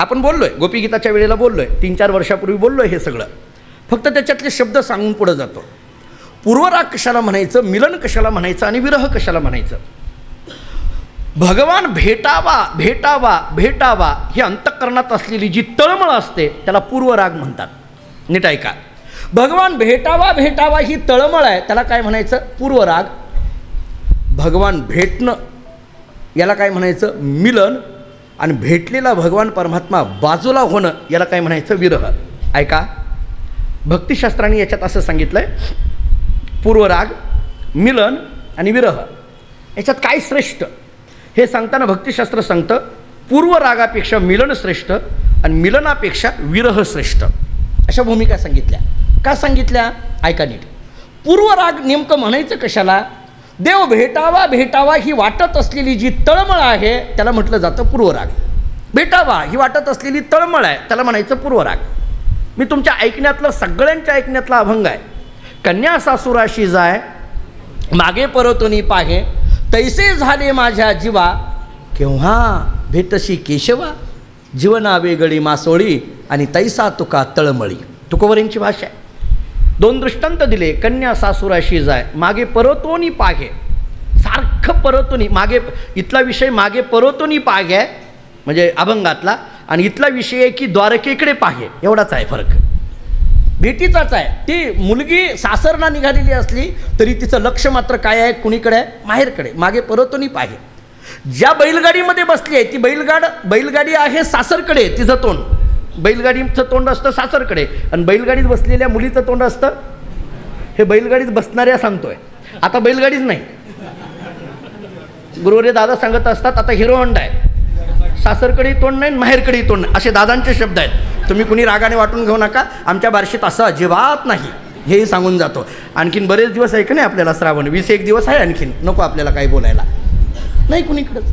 आपण बोललोय, गोपीगीताच्या वेळेला बोललोय, 3-4 वर्षापूर्वी बोललोय हे सगळं, फक्त त्याच्यातले शब्द सांगून पुढे जातो. पूर्वराग कशाला म्हणायचं, मिलन कशाला म्हणायचं, आणि विरह कशाला म्हणायचं. भगवान भेटावा ही अंतःकरणात असलेली जी तळमळ असते त्याला पूर्वराग म्हणतात. नीट ऐका, भगवान भेटावा ही तळमळ आहे, त्याला काय म्हणायचं, पूर्वराग. भगवान भेटणं याला काय म्हणायचं, मिलन. आणि भेटलेला भगवान परमात्मा बाजूला होणं याला काय म्हणायचं, विरह. ऐका, भक्तिशास्त्राने याच्यात असं सांगितलं आहे, पूर्वराग, मिलन आणि विरह याच्यात काय श्रेष्ठ हे सांगताना भक्तिशास्त्र सांगतं पूर्वरागापेक्षा मिलन श्रेष्ठ आणि मिलनापेक्षा विरह श्रेष्ठ, अशा भूमिका सांगितल्या. का सांगितल्या ऐका नीट. पूर्वराग नेमकं म्हणायचं कशाला, देव भेटावा ही वाटत असलेली जी तळमळ आहे त्याला म्हटलं जातं पूर्वराग. भेटावा ही वाटत असलेली तळमळ आहे त्याला म्हणायचं पूर्वराग. मी तुमच्या ऐकण्यातलं, सगळ्यांच्या ऐकण्यातला अभंग आहे. कन्या सासुराशी जाय मागे परतोनी पाहे, तैसे झाले माझ्या जीवा केव्हा भेटशी केशवा, जीवना वेगळी मासोळी आणि तैसा तुका तळमळी. तुकोबरेंची भाषा आहे. 2 दृष्टांत दिले, कन्या सासुराशी जाय मागे परतोनी पागे, सारखं परतोनी, मागे इथला विषय मागे परतोनी पागे आहे म्हणजे अभंगातला, आणि इथला विषय आहे की द्वारकेकडे पाहे, एवढाच आहे फरक, भेटीचाच आहे. ती मुलगी सासरना निघालेली असली तरी तिचं लक्ष मात्र काय आहे, कुणीकडे आहे, माहेरकडे. मागे परतोनी पाहे. ज्या बैलगाडीमध्ये बसली आहे ती बैलगाडी आहे सासरकडे, तिचं तोंड बैलगाडीचं तोंड असतं सासरकडे, आणि बैलगाडीत बसलेल्या मुलीचं तोंड असतं हे बैलगाडीत बसणाऱ्या सांगतोय, आता बैलगाडीच नाही. गुरुवारी दादा सांगत असतात आता हिरो होंडा आहे, सासरकडेही तोंड नाही माहेरकडेही तोंड नाही, असे दादांचे शब्द आहेत. तुम्ही कुणी रागाने वाटून घेऊ नका, आमच्या बार्शीत असं अजिबात नाही, हेही सांगून जातो. आणखीन बरेच दिवस आहे का नाही आपल्याला, श्रावण 21 दिवस आहे आणखीन, नको आपल्याला काही बोलायला नाही कुणीकडंच.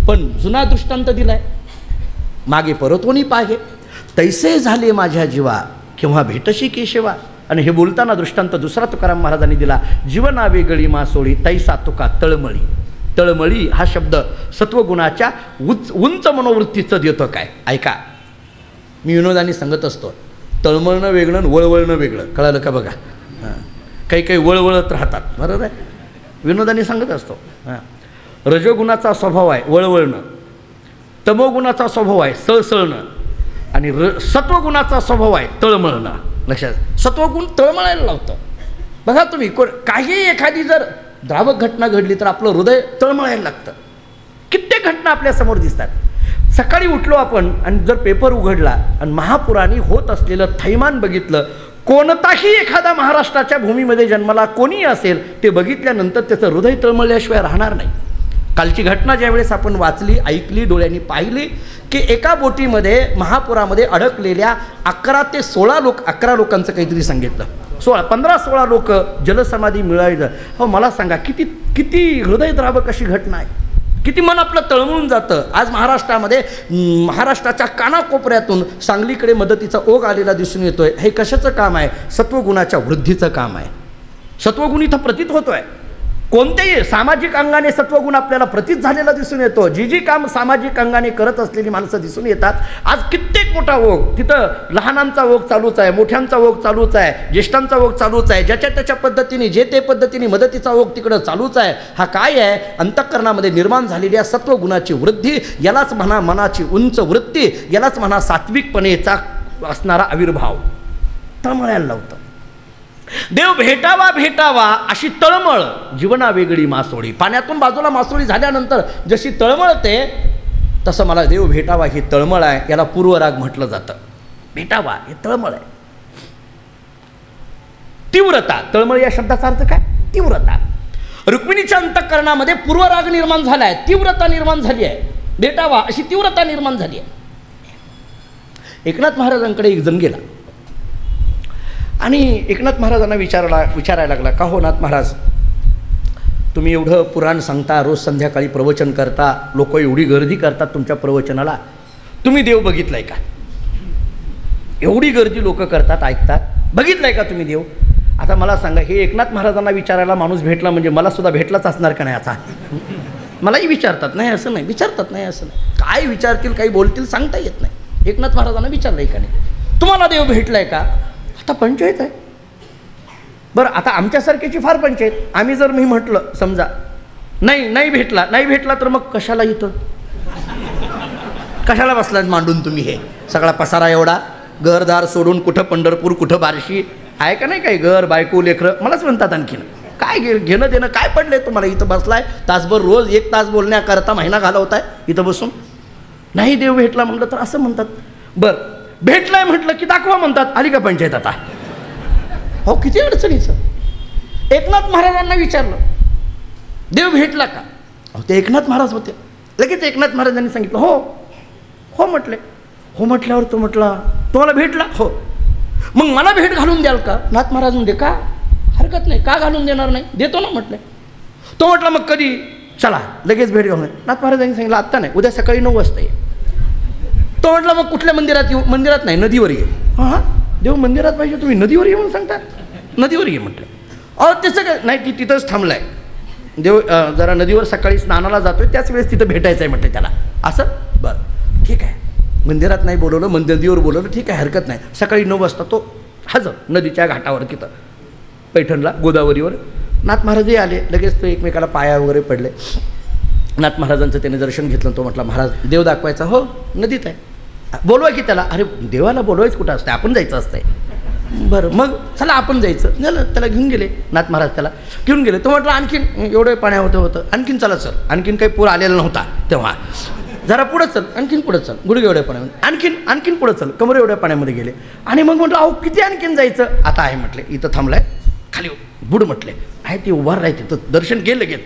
पण जुना दृष्टांत दिलाय, मागे परतोनी पाहे तैसे झाले माझ्या जीवा केव्हा भेटशी केशवा. आणि हे बोलताना दृष्टांत दुसरा तुकाराम महाराजांनी दिला, जीवना वेगळी मासोळी तैसा तुका तळमळी. तळमळी हा शब्द सत्वगुणाच्या उंच मनोवृत्तीचं देतं. काय ऐका, मी विनोदाने सांगत असतो, तळमळणं वेगळं वळवळणं वेगळं, कळालं का बघा. काही काही वळवळत राहतात, बरोबर आहे, विनोदाने सांगत असतो. रजोगुणाचा स्वभाव आहे वळवळणं, तमोगुणाचा स्वभाव आहे सळसळणं, आणि सत्वगुणाचा स्वभाव आहे तळमळणं. लक्षात, सत्वगुण तळमळायला लावतं. बघा तुम्ही, काही एखादी जर द्रावक घटना घडली तर आपलं हृदय तळमळायला लागतं. कित्येक घटना आपल्यासमोर दिसतात. सकाळी उठलो आपण आणि जर पेपर उघडला आणि महापुराने होत असलेलं थैमान बघितलं, कोणताही एखादा महाराष्ट्राच्या भूमीमध्ये जन्माला कोणी असेल ते बघितल्यानंतर त्याचं हृदय तळमळल्याशिवाय राहणार नाही. कालची घटना ज्यावेळेस आपण वाचली, ऐकली, डोळ्यांनी पाहिली की एका बोटीमध्ये महापुरामध्ये अडकलेल्या 11 ते 16 लोक, 11 लोकांचं काहीतरी सांगितलं, 15-16 लोक जलसमाधी मिळाली. हो मला सांगा, किती हृदयद्रावक अशी घटना आहे, किती मन आपलं तळमळून जातं. आज महाराष्ट्रामध्ये महाराष्ट्राच्या कानाकोपऱ्यातून सांगलीकडे मदतीचा ओघ आलेला दिसून येतोय. हे कशाचं काम आहे? सत्वगुणाच्या वृद्धीचं काम आहे. सत्वगुण इथं प्रतीत होतोय. कोणत्याही सामाजिक अंगाने सत्वगुण आपल्याला प्रतीत झालेला दिसून येतो. जी काम सामाजिक अंगाने करत असलेली माणसं दिसून येतात. आज कित्येक मोठा ओघ, तिथं लहानांचा ओघ चालूच आहे, मोठ्यांचा ओघ चालूच आहे, ज्येष्ठांचा ओघ चालूच आहे, ज्याच्या त्याच्या पद्धतीने जे ते पद्धतीने मदतीचा ओघ तिकडं चालूच आहे. हा काय आहे? अंतःकरणामध्ये निर्माण झालेल्या सत्वगुणाची वृद्धी, यालाच म्हणा मनाची उंच वृत्ती, यालाच म्हणा सात्विकपणेचा असणारा आविर्भाव. तळमळायला लावतं. देव भेटावा भेटावा अशी तळमळ, जीवना वेगळी मासोळी. पाण्यातून बाजूला मासोळी झाल्यानंतर जशी तळमळते तसं मला देव भेटावा ही तळमळ आहे. याला पूर्वराग म्हटलं जातं. भेटावा हे तळमळ आहे. तीव्रता, तळमळ या शब्दाचा अर्थ काय? तीव्रता. रुक्मिणीच्या अंतःकरणामध्ये पूर्वराग निर्माण झाला आहे, तीव्रता निर्माण झाली आहे. भेटावा अशी तीव्रता निर्माण झाली आहे. एकनाथ महाराजांकडे एक जण गेला आणि एकनाथ महाराजांना विचारायला लागला, का हो नाथ महाराज, तुम्ही एवढं पुराण सांगता, रोज संध्याकाळी प्रवचन करता, लोक एवढी गर्दी करतात तुमच्या प्रवचनाला, तुम्ही देव बघितलाय का? एवढी गर्दी लोक करतात, ऐकतात, बघितलाय का तुम्ही देव? आता मला सांगा, हे एकनाथ महाराजांना विचारायला माणूस भेटला म्हणजे मला सुद्धा भेटलाच असणार का नाही? आता मलाही विचारतात, नाही असं नाही, विचारतात, नाही असं नाही, काय विचारतील, काही बोलतील, सांगता येत नाही. एकनाथ महाराजांना विचारलंय का नाही, तुम्हाला देव भेटलाय का? आता पंचायत आहे. बरं, आता आमच्यासारख्याची फार पंचायत. आम्ही जर मी म्हटलं समजा नाही भेटला तर मग कशाला इथं, कशाला बसलात मांडून तुम्ही हे सगळा पसारा एवढा? घरदार सोडून कुठं पंढरपूर, कुठं बार्शी आहे का नाही? काही घर, बायको, लेकरं, मलाच म्हणतात. आणखीन काय घेणं देणं काय पडलंय तुम्हाला? इथं बसलाय तासभर, रोज 1 तास बोलण्याकरता महिना घालवताय इथं बसून. नाही देव भेटला म्हटलं तर असं म्हणतात. बरं, भेटलाय म्हटलं की दाखवा म्हणतात. आली का पंचायत आता? हो, किती अडचणीचं. एकनाथ महाराजांना विचारलं देव भेटला का? अहो, ते एकनाथ महाराज होते. लगेच एकनाथ महाराजांनी सांगितलं हो हो म्हटले. हो म्हटल्यावर तो म्हटला तुम्हाला भेटला? हो. मग मला भेट घालून द्याल का? नाथ महाराज म्हणते का हरकत नाही, का घालून देणार नाही, देतो ना म्हटले. तो म्हटला मग कधी? चला लगेच भेट घालून. नाथ महाराजांनी सांगितलं आत्ता नाही, उद्या सकाळी 9 वाजता ये. तो म्हटला मग कुठल्या मंदिरात येऊ? मंदिरात नाही, नदीवर ये. हां, देव मंदिरात पाहिजे, तुम्ही नदीवर ये म्हणून सांगता? नदीवर ये म्हटलं. अहो त्याचं काय नाही, ती तिथंच थांबलाय देव, जरा नदीवर सकाळी स्नानाला जातोय, त्याच वेळेस तिथं भेटायचं आहे म्हटलं त्याला. असं? बरं ठीक आहे. मंदिरात नाही बोलवलं, नदीवर बोलवलं, ठीक आहे, हरकत नाही. सकाळी 9 वाजता तो हजर नदीच्या घाटावर, तिथं पैठणला, गोदावरीवर. नाथ महाराजही आले. लगेच तो एकमेकाला पाया वगैरे पडले. नाथ महाराजांचं त्याने दर्शन घेतलं. तो म्हटला महाराज देव दाखवायचा? हो नदीत आहे. बोलवा की त्याला. अरे देवाला बोलवायचं कुठं असतं, आपण जायचं असतंय. बरं मग चला आपण जायचं. झालं, त्याला घेऊन गेले नाथ महाराज, त्याला घेऊन गेले. तो म्हटलं आणखीन एवढं पाण्या होतं, आणखीन चला सर, आणखीन काही पूर आलेला नव्हता तेव्हा, जरा पुढं चल, आणखीन पुढं चल, गुडघे एवढ्या पाण्यामध्ये, आणखीन पुढं चल, कमरे एवढ्या पाण्यामध्ये गेले. आणि मग म्हटलं अहो किती आणखीन जायचं? आता आहे म्हटले, इथं थांबलाय, खाली बुड म्हटले आहे ते उभार राहायचे तर दर्शन केलं लगेच.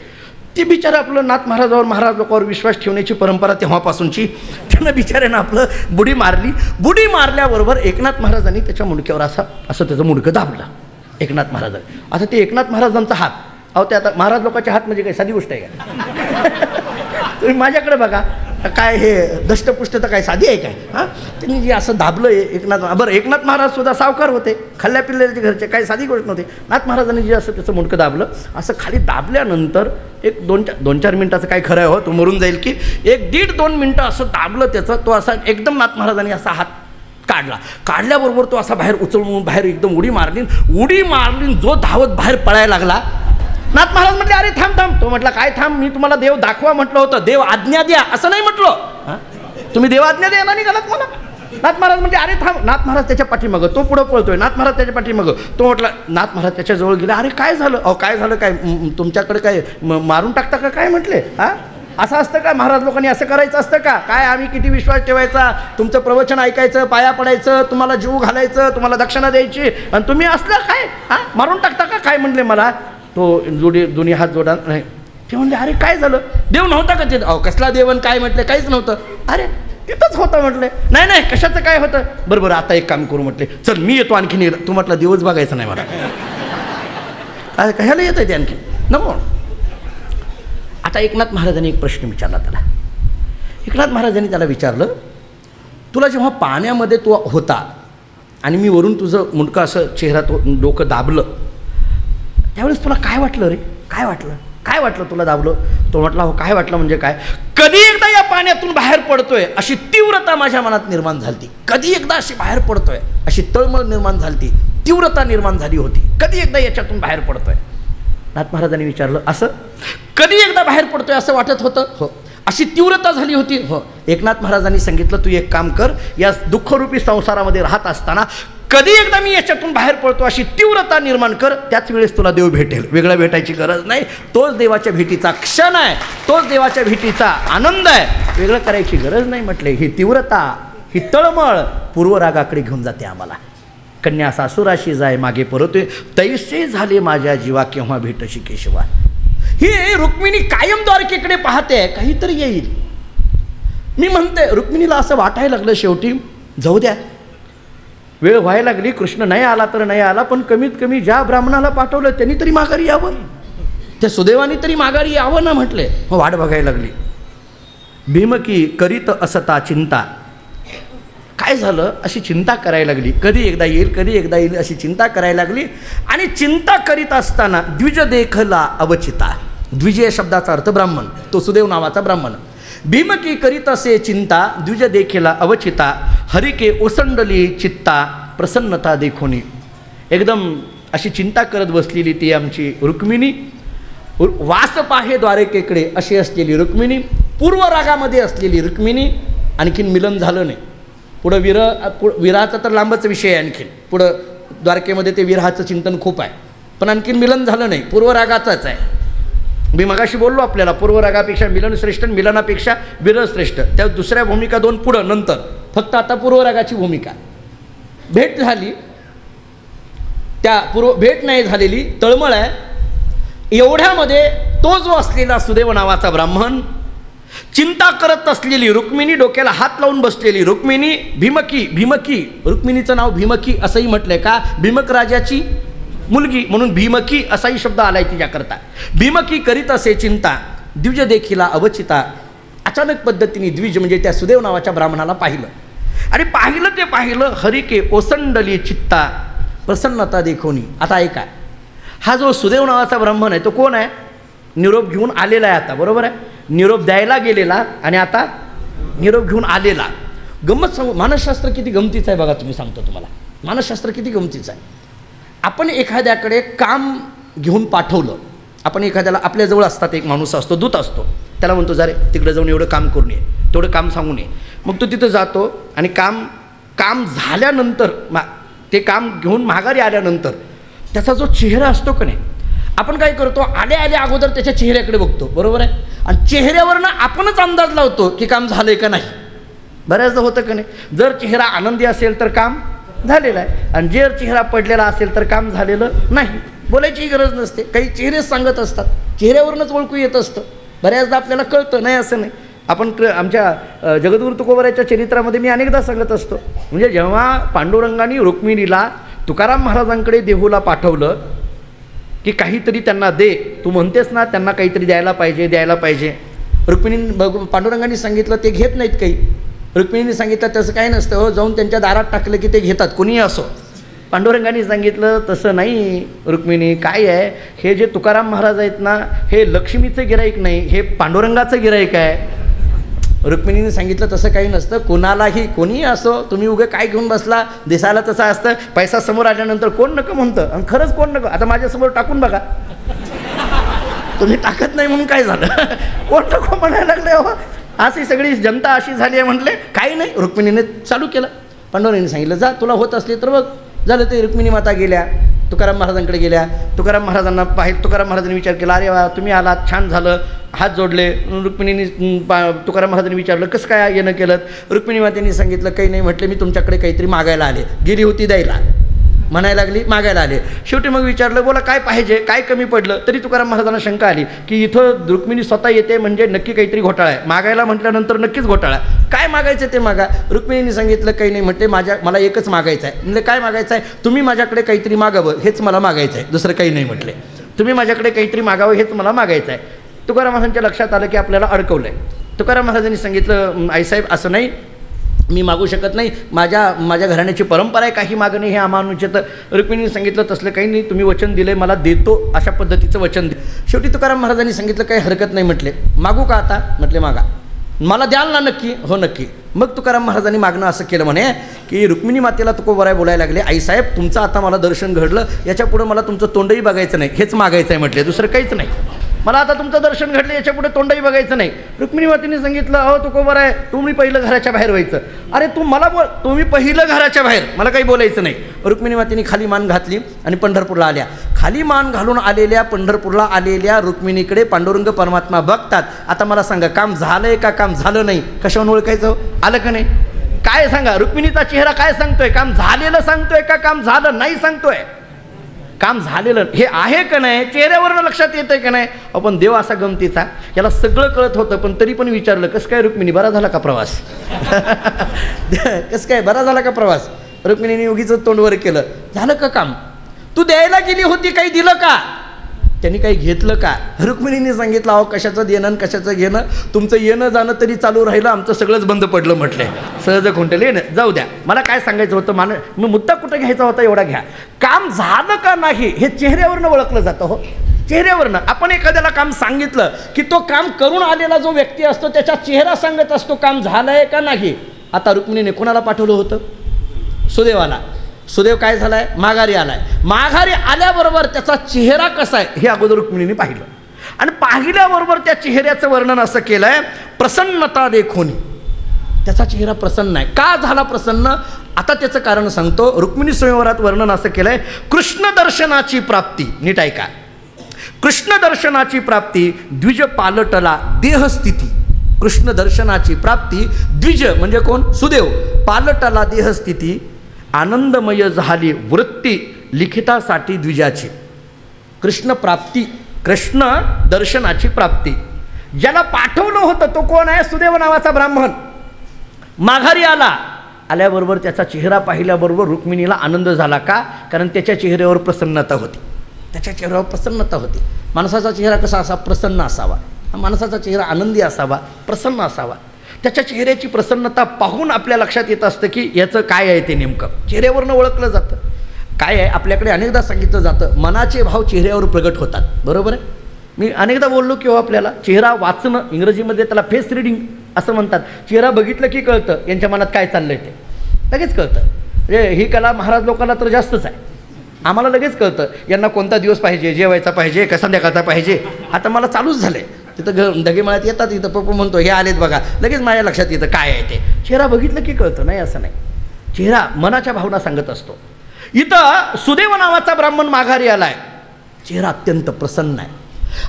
ते बिचारा आपलं नाथ महाराजावर महाराज लोकांवर विश्वास ठेवण्याची परंपरा तेव्हापासूनची, त्यानं बिचाऱ्यानं आपलं बुडी मारली. बुडी मारल्याबरोबर एकनाथ महाराजांनी त्याच्या मुंडक्यावर असं त्याचं मुंडकं दाबलं एकनाथ महाराजांनी. आता ते एकनाथ महाराजांचा हात, अहो ते आता महाराज लोकांचे हात म्हणजे काही साधी गोष्ट आहे का? तुम्ही माझ्याकडे बघा, काय हे दष्टपुष्टता काय साधी आहे काय? हां, त्यांनी जे असं दाबलं एकनाथ, बरं एकनाथ महाराज सुद्धा सावकार होते, खाल्ल्या पिल्ल्याचे घरचे, काही साधी गोष्ट नव्हती. नाथ महाराजांनी जे असं त्याचं मुंडकं दाबलं, असं खाली दाबल्यानंतर एक 2-4 मिनटाचं काय खरं आहे हो, तो मरून जाईल की 1-1.5-2 मिनटं असं दाबलं त्याचं, तो असा एकदम नाथ महाराजांनी असा हात काढल्याबरोबर तो असा बाहेर उचलून बाहेर एकदम उडी मारली. जो धावत बाहेर पळायला लागला, नाथ महाराज म्हटले अरे थांब थांब. तो म्हटला काय थांब, मी तुम्हाला देव दाखवा म्हटलं होतं, देव आज्ञा द्या असं नाही म्हटलं, तुम्ही देव आज्ञा द्यायला निघालात मला. नाथ महाराज म्हणजे अरे थांब. नाथ महाराज त्याच्या पाठीमागं, तो पुढं पळतोय, नाथ महाराज त्याच्या पाठीमागं. तो म्हटला, नाथ महाराज त्याच्या जवळ गेला, अरे काय झालं? अहो काय झालं काय, तुमच्याकडे काय मारून टाकता का काय म्हटले? हां, असं असतं का? महाराज लोकांनी असं करायचं असतं का? काय आम्ही किती विश्वास ठेवायचा, तुमचं प्रवचन ऐकायचं, पाया पडायचं, तुम्हाला जीव घालायचं, तुम्हाला दक्षिणा द्यायची, आणि तुम्ही असलं काय हां मारून टाकता का काय म्हणले मला. तो दोन्ही हात जोडा नाही. ते म्हणले अरे काय झालं, देव नव्हता का तिथं? अहो कसला देवन काय म्हटलं, काहीच नव्हतं. अरे तिथंच होतं म्हटलं. नाही नाही कशाचं काय होतं? बरं आता एक काम करू म्हटले, चल मी येतो आणखीन. तू म्हटलं दिवस बघायचं नाही मला, काय कशाला येतं ते आणखी नको. आता एकनाथ महाराजांनी एक प्रश्न विचारला त्याला. एकनाथ महाराजांनी त्याला विचारलं, तुला जेव्हा पाण्यामध्ये तू होता आणि मी वरून तुझं मुंडकं असं चेहरा डोकं दाबलं, त्यावेळेस तुला काय वाटलं रे? काय वाटलं तुला दाबलं? तो म्हटला हो काय वाटलं म्हणजे काय, कधी एकदा या पाण्यातून बाहेर पडतोय अशी तीव्रता माझ्या मनात निर्माण झाली. कधी एकदा अशी बाहेर पडतोय अशी तळमळ निर्माण झाली, तीव्रता निर्माण झाली होती. कधी एकदा याच्यातून बाहेर पडतोय. नाथ महाराजांनी विचारलं असं कधी एकदा बाहेर पडतोय असं वाटत होतं? हो. अशी तीव्रता झाली होती? हो. एकनाथ महाराजांनी सांगितलं तू एक काम कर, या दुःखरूपी संसारामध्ये राहत असताना कधी एकदा मी याच्यातून बाहेर पडतो अशी तीव्रता निर्माण कर, त्याच वेळेस तुला देव भेटेल. वेगळं भेटायची गरज नाही. तोच देवाच्या भेटीचा क्षण आहे, तोच देवाच्या भेटीचा आनंद आहे. वेगळं करायची गरज नाही म्हटले. ही तीव्रता, ही तळमळ पूर्वरागाकडे घेऊन जाते आम्हाला. कन्या सासुराशी जाय मागे परतोय, तैसे झाले माझ्या जीवा केव्हा भेटशी केशवा. ही रुक्मिणी कायम द्वारकेकडे पाहते, काहीतरी येईल. मी म्हणते रुक्मिणीला असं वाटायला लागलं शेवटी जाऊ द्या, वेळ व्हायला लागली, कृष्ण नाही आला तर नाही आला, पण कमीत कमी ज्या ब्राह्मणाला पाठवलं त्यांनी तरी माघारी यावं, त्या सुदैवानी तरी माघारी यावं ना म्हटले. मग वाट बघायला लागली. भीमकी करीत असता चिंता. काय झालं, अशी चिंता करायला लागली, कधी एकदा येईल अशी चिंता करायला लागली. आणि चिंता करीत असताना द्विज देखला अवचिता. द्विज या शब्दाचा अर्थ ब्राह्मण, तो सुदैव नावाचा ब्राह्मण. भीमकी करीत असे चिंता द्विज देखला अवचिता, हरिके ओसंडली चित्ता प्रसन्नता देखोनी. एकदम अशी चिंता करत बसलेली ती आमची रुक्मिणी, वास पाहे द्वारकेकडे अशी असलेली रुक्मिणी, पूर्व रागामध्ये असलेली रुक्मिणी. आणखीन मिलन झालं नाही. पुढं विरहाचा तर लांबच विषय आहे. आणखीन पुढं द्वारकेमध्ये ते विरहाचं चिंतन खूप आहे, पण आणखीन मिलन झालं नाही, पूर्व रागाचाच आहे. मी मगाशी बोललो आपल्याला पूर्वरागापेक्षा मिलन श्रेष्ठ, मिलनापेक्षा विरह श्रेष्ठ. त्या दुसऱ्या भूमिका 2 पुढं नंतर, फक्त आता पूर्वरागाची भूमिका. भेट झाली, त्या भेट नाही झालेली, तळमळ आहे. एवढ्यामध्ये तो जो असलेला सुदैव नावाचा ब्राह्मण, चिंता करत असलेली रुक्मिणी, डोक्याला हात लावून बसलेली रुक्मिणी, भीमकी, रुक्मिणीचं नाव भीमकी असंही म्हटलंय का, भीमक राजाची मुलगी म्हणून भीमकी असाही शब्द आलाय तिच्याकरता. भीमकी करीत असे चिंता द्विज देखीला अवचिता. अचानक पद्धतीने द्विज म्हणजे त्या सुदैव नावाच्या ब्राह्मणाला पाहिलं, आणि पाहिलं हरिके ओसंडली चित्ता प्रसन्नता देखोनी. आता ऐका, हा जो सुदैव नावाचा ब्राह्मण आहे तो कोण आहे? निरोप घेऊन आलेला आहे आता, बरोबर आहे. निरोप द्यायला गेलेला आणि आता निरोप घेऊन आलेला. गंमत सांगू, मानसशास्त्र किती गमतीचं आहे बघा. तुम्ही सांगतो तुम्हाला, मानसशास्त्र किती गमतीचं आहे. आपण एखाद्याकडे काम घेऊन पाठवलं, आपण एखाद्याला, आपल्याजवळ असतात एक माणूस असतो, दूत असतो, त्याला म्हणतो जा रे तिकडे जाऊन एवढं काम करून ये, तेवढं काम सांगून ये. मग तो तिथं जातो आणि काम झाल्यानंतर, ते काम घेऊन माघारी आल्यानंतर त्याचा जो चेहरा असतो का नाही, आपण काय करतो, आल्या अगोदर त्याच्या चेहऱ्याकडे बघतो, बरोबर आहे. आणि चेहऱ्यावरनं आपणच अंदाज लावतो की काम झालंय का नाही. बऱ्याचदा होतं का नाही, जर चेहरा आनंदी असेल तर काम झालेलं आहे, आणि जर चेहरा पडलेला असेल तर काम झालेलं नाही. बोलायचीही गरज नसते, काही चेहरेच सांगत असतात, चेहऱ्यावरूनच ओळखू येत असतं. बऱ्याचदा आपल्याला कळतं, नाही असं नाही. आपण आमच्या जगद्गुरू तुकोबाराच्या चरित्रामध्ये मी अनेकदा सांगत असतो, म्हणजे जेव्हा पांडुरंगाने रुक्मिणीला तुकाराम महाराजांकडे देहूला पाठवलं की काहीतरी त्यांना दे, तू म्हणतेस ना त्यांना काहीतरी द्यायला पाहिजे. रुक्मिणी पांडुरंगाने सांगितलं ते घेत नाहीत काही. रुक्मिणीने सांगितलं तसं काही नसतं हो, जाऊन त्यांच्या दारात टाकलं की ते घेतात, कुणीही असो. पांडुरंगाने सांगितलं तसं नाही रुक्मिणी, काय आहे हे जे तुकाराम महाराज आहेत ना, हे लक्ष्मीचं गिराईक नाही, हे पांडुरंगाचं गिराईक आहे. रुक्मिणीने सांगितलं तसं काही नसतं, कोणालाही कोणीही असो, तुम्ही उगे काय घेऊन बसला, दिसायला तसं असतं, पैसा समोर आल्यानंतर कोण नको म्हणतं, आणि खरंच कोण नको. आता माझ्यासमोर टाकून बघा, तुम्ही टाकत नाही म्हणून काय झालं, कोण नको म्हणायला लागले हो, अशी सगळी जनता अशी झाली आहे म्हटले. काही नाही, रुक्मिणीने चालू केलं. पांडुरंगाने सांगितलं जा, तुला होत असली तर बघ. झालं ते रुक्मिणी माता गेल्या, तुकाराम महाराजांकडे गेल्या. तुकाराम महाराजांना तुकाराम महाराजांनी विचार केला, अरे वा तुम्ही आलात, छान झालं, हात जोडले. रुक्मिणीने तुकाराम महाराजांनी विचारलं कसं काय येणं केलं. रुक्मिणी मातेने सांगितलं काही नाही, म्हटले मी तुमच्याकडे काहीतरी मागायला आले. गेली होती द्यायला, म्हणायला लागली मागायला आले. शेवटी मग विचारलं बोला काय पाहिजे, काय कमी पडलं. तरी तुकाराम महाराजांना शंका आली की इथं रुक्मिणी स्वतः येते म्हणजे नक्की काहीतरी घोटाळा आहे, मागायला म्हटल्यानंतर नक्कीच घोटाळा. काय मागायचं ते मागा. रुक्मिणीने सांगितलं काही नाही, म्हटले मला एकच मागायचं आहे. म्हणजे काय मागायचं आहे, तुम्ही माझ्याकडे काहीतरी मागावं हेच मला मागायचं आहे, दुसरं काही नाही. म्हटले तुम्ही माझ्याकडे काहीतरी मागावं हेच मला मागायचं आहे. तुकाराम महाराजांच्या लक्षात आलं की आपल्याला अडकवलं आहे. तुकाराम महाराजांनी सांगितलं आईसाहेब असं नाही, मी मागू शकत नाही, माझ्या घराण्याची परंपरा आहे काही मागणे हे अमानुष्यत. रुक्मिणीने सांगितलं तसलं काही नाही, तुम्ही वचन दिले मला देतो अशा पद्धतीचं वचन दे. शेवटी तुकाराम महाराजांनी सांगितलं काही हरकत नाही. म्हटले मागू का आता. म्हटले मागा. मला द्याल ना नक्की. हो नक्की. मग तुकाराम महाराजांनी मागणं असं केलं म्हणे की रुक्मिणी मातेला तुकोबाराय बोलायला लागले, आईसाहेब तुमचं आता मला दर्शन घडलं, याच्यापुढे मला तुमचं तोंडही बघायचं नाही, हेच मागायचं आहे. म्हटले दुसरं काहीच नाही, मला आता तुमचं दर्शन घडलं, याच्यापुढे तोंडही बघायचं नाही. रुक्मिणी मातेने सांगितलं अहो तुकोबाराय तुम्ही पहिलं घराच्या बाहेर व्हायचं. अरे तू मला तुम्ही पहिलं घराच्या बाहेर, मला काही बोलायचं नाही. रुक्मिणी मातेने खाली मान घातली आणि पंढरपूरला आल्या. खाली मान घालून आलेल्या पंढरपूरला आलेल्या रुक्मिणीकडे पांडुरंग परमात्मा बघतात. आता मला सांगा काम झालंय का काम झालं नाही, कशावरून ओळखायचं, आलं का नाही, काय सांगा. रुक्मिणीचा चेहरा काय सांगतोय, काम झालेलं सांगतोय का काम झालं नाही सांगतोय. काम झालेलं हे आहे का नाही, चेहऱ्यावरनं लक्षात येतंय का नाही. आपण देव असा गमतीचा, याला सगळं कळत होतं पण तरी पण विचारलं कसं काय रुक्मिणी, बरा झाला का प्रवास. कसं काय बरा झाला का प्रवास. रुक्मिणीने उगीच तोंडवर केलं, झालं का काम, तू द्यायला गेली होती काही दिलं का, त्यांनी काही घेतलं का. रुक्मिणीने सांगितलं अहो कशाचं देणं आणि कशाचं घेणं, तुमचं येणं जाणं तरी चालू राहिलं, आमचं सगळंच बंद पडलं. म्हटलं सहज खोंटले येणं जाऊ द्या, मला काय सांगायचं होतं, मग मुद्दा कुठं घ्यायचा होता एवढा घ्या. काम झालं का नाही हे चेहऱ्यावरनं ओळखलं जातं. हो चेहऱ्यावरनं. आपण एखाद्याला काम सांगितलं की तो काम करून आलेला जो व्यक्ती असतो त्याचा चेहरा सांगत असतो काम झालंय का नाही. आता रुक्मिणीने कोणाला पाठवलं होतं, सुदेवाला. सुदेव काय झालाय, माघारी आलाय. माघारी आल्याबरोबर त्याचा चेहरा कसा आहे हे अगोदर रुक्मिणीने पाहिलं आणि पाहिल्याबरोबर त्या चेहऱ्याचं वर्णन असं केलंय, प्रसन्नता देखोनी. त्याचा चेहरा प्रसन्न आहे. का झाला प्रसन्न, आता त्याचं कारण सांगतो. रुक्मिणी स्वयंवरात वर्णन असं केलंय, कृष्ण दर्शनाची प्राप्ती. नीट ऐका, कृष्ण दर्शनाची प्राप्ती द्विज पालटला देहस्थिती. कृष्ण दर्शनाची प्राप्ती, द्विज म्हणजे कोण, सुदेव, पालटला देहस्थिती, आनंदमय झाली वृत्ती लिखितासाठी द्विजाची. कृष्ण प्राप्ती, कृष्ण दर्शनाची प्राप्ती. ज्याला पाठवलं होतं तो कोण आहे, सुदेव नावाचा ब्राह्मण. माघारी आल्याबरोबर त्याचा चेहरा पाहिल्याबरोबर रुक्मिणीला आनंद झाला. का, कारण त्याच्या चेहऱ्यावर प्रसन्नता होती. त्याच्या चेहऱ्यावर प्रसन्नता होती. माणसाचा चेहरा कसा असा, प्रसन्न असावा. माणसाचा चेहरा आनंदी असावा, प्रसन्न असावा. त्याच्या चेहऱ्याची प्रसन्नता पाहून आपल्या लक्षात येत असतं की याचं काय आहे ते नेमकं, चेहऱ्यावरनं ओळखलं जातं. काय आहे, आपल्याकडे अनेकदा सांगितलं जातं मनाचे भाव चेहऱ्यावर प्रगट होतात. बरोबर आहे. मी अनेकदा बोललो की आपल्याला चेहरा वाचणं, इंग्रजीमध्ये त्याला फेस रिडिंग असं म्हणतात. चेहरा बघितलं की कळतं यांच्या मनात काय चाललंय ते, लगेच कळतं. म्हणजे ही कला महाराज लोकांना तर जास्तच आहे. आम्हाला लगेच कळतं यांना कोणता दिवस पाहिजे, जेवायचा पाहिजे का संध्याकाळचा पाहिजे. आता मला चालूच झालं आहे, तिथं ढगेमाळ्यात येतात, इथं पप्पू म्हणतो हे आलेत बघा, लगेच माझ्या लक्षात येतं काय आहे ते. चेहरा बघितलं की कळतं, नाही असं नाही. चेहरा मनाच्या भावना सांगत असतो. इथं सुदेव नावाचा ब्राह्मण माघारी आलाय, चेहरा अत्यंत प्रसन्न आहे.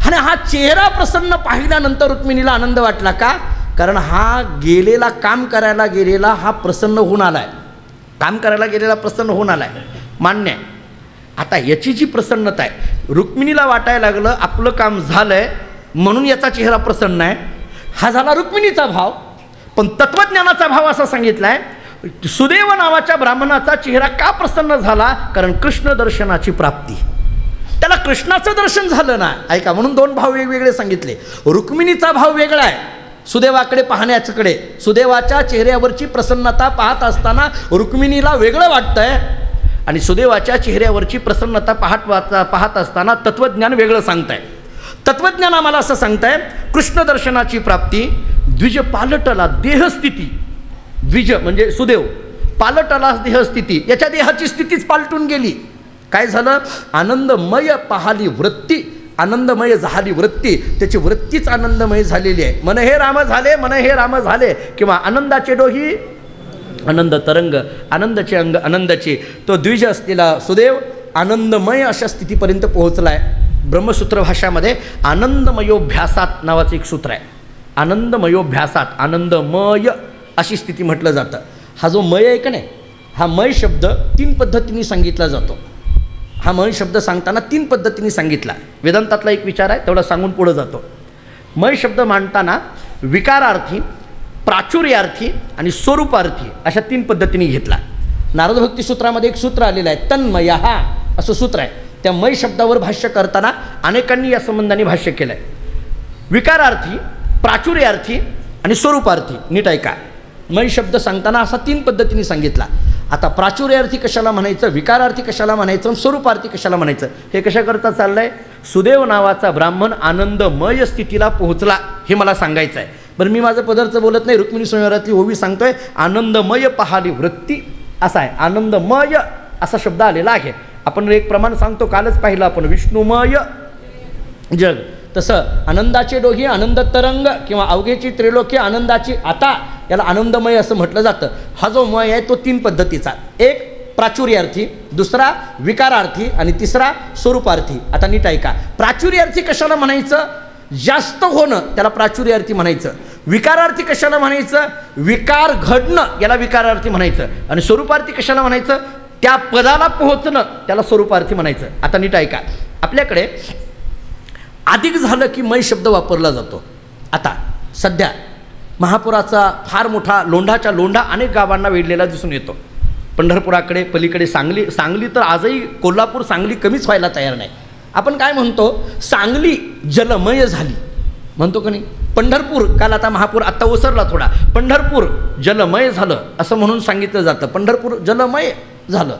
आणि हा चेहरा प्रसन्न पाहिल्यानंतर रुक्मिणीला आनंद वाटला. का, कारण हा गेलेला, काम करायला गेलेला हा प्रसन्न होऊन आलाय. काम करायला गेलेला प्रसन्न होऊन आलाय, मान्य आहे. आता याची जी प्रसन्नता आहे, रुक्मिणीला वाटायला लागलं आपलं काम झालंय म्हणून याचा चेहरा प्रसन्न आहे, हा झाला रुक्मिणीचा भाव. पण तत्वज्ञानाचा भाव असा सांगितलाय, सुदेव नावाच्या ब्राह्मणाचा चेहरा का प्रसन्न झाला, कारण कृष्ण दर्शनाची प्राप्ती, त्याला कृष्णाचं दर्शन झालं ना. ऐका, म्हणून दोन भाव वेगवेगळे सांगितले. रुक्मिणीचा भाव वेगळा आहे, सुदेवाकडे पाहण्याकडे, सुदेवाच्या चेहऱ्यावरची प्रसन्नता पाहत असताना रुक्मिणीला वेगळं वाटतंय, आणि सुदेवाच्या चेहऱ्यावरची प्रसन्नता पाहत असताना तत्वज्ञान वेगळं सांगताय. तत्वज्ञान आम्हाला असं सांगताय, कृष्ण दर्शनाची प्राप्ती, द्विज पालटला देहस्थिती, द्विज म्हणजे सुदेव, पालटला देहस्थिती, याच्या देहाची स्थितीच पालटून गेली. काय झालं, आनंदमय पाहाली वृत्ती, आनंदमय झाली वृत्ती, त्याची वृत्तीच आनंदमय झालेली आहे. मन हे राम झाले, मन हे राम झाले, किंवा आनंदाचे डोही आनंद तरंग, आनंदाचे अंग आनंदाचे. तो द्विज असलेला सुदेव आनंदमय अशा स्थितीपर्यंत पोहोचला आहे. ब्रह्मसूत्र भाषामध्ये आनंदमयोभ्यासात नावाचं एक सूत्र आहे. आनंदमयोभ्यासात, आनंदमय अशी स्थिती म्हटलं जातं. हा जो मय आहे का नाही, हा मय शब्द तीन पद्धतीने सांगितला जातो. हा मय शब्द सांगताना तीन पद्धतीने सांगितला. वेदांतातला एक विचार आहे, तेवढा सांगून पुढं जातो. मय शब्द मांडताना विकारार्थी, प्राचुर्यार्थी आणि स्वरूपार्थी अशा तीन पद्धतीने घेतला. नारद भक्ती सूत्रामध्ये एक सूत्र आलेलं आहे, तन्मय हा असं सूत्र आहे. त्या मय शब्दावर भाष्य करताना अनेकांनी या संबंधाने भाष्य केलं आहे. विकारार्थी, प्राचुर्यार्थी आणि स्वरूपार्थी. नीट ऐका, मय शब्द सांगताना असा तीन पद्धतीने सांगितला. आता प्राचुर्यार्थी कशाला म्हणायचं, विकारार्थी कशाला म्हणायचं, स्वरूपार्थी कशाला म्हणायचं, हे कशा करता चाललंय. सुदेव नावाचा ब्राह्मण आनंदमय स्थितीला पोहोचला हे मला सांगायचं आहे. बरं, मी माझं पदरचं बोलत नाही, रुक्मिणी स्वयंवरातली ओवी सांगतोय. आनंदमय पाहाली वृत्ती असा आहे, आनंदमय असा शब्द आलेला आहे. आपण एक प्रमाण सांगतो, कालच पाहिलं आपण, विष्णुमय जग. तसं आनंदाचे डोही आनंद तरंग किंवा अवघेची त्रिलोकी आनंदाची, आता याला आनंदमय असं म्हटलं जातं. हा जो मय आहे तो तीन पद्धतीचा, एक प्राचुर्यार्थी, दुसरा विकारार्थी आणि तिसरा स्वरूपार्थी. आता नीट ऐका, प्राचुर्यार्थी कशाला म्हणायचं, जास्त होणं त्याला प्राचुर्यार्थी म्हणायचं. विकारार्थी कशाला म्हणायचं, विकार घडणं याला विकारार्थी म्हणायचं. आणि स्वरूपार्थी कशाला म्हणायचं, त्या पदाला पोहोचणं त्याला स्वरूपार्थी म्हणायचं. आता नीट ऐका, आपल्याकडे अधिक झालं की मय शब्द वापरला जातो. आता सध्या महापुराचा फार मोठा लोंढाच्या लोंढा अनेक गावांना वेढलेला दिसून येतो. पंढरपुराकडे पलीकडे सांगली तर आजही कोल्हापूर सांगली कमीच व्हायला तयार नाही. आपण काय म्हणतो, सांगली जलमय झाली म्हणतो का नाही. पंढरपूर, काल आता महापूर आत्ता ओसरला थोडा, पंढरपूर जलमय झालं असं म्हणून सांगितलं जातं. पंढरपूर जलमय झालं.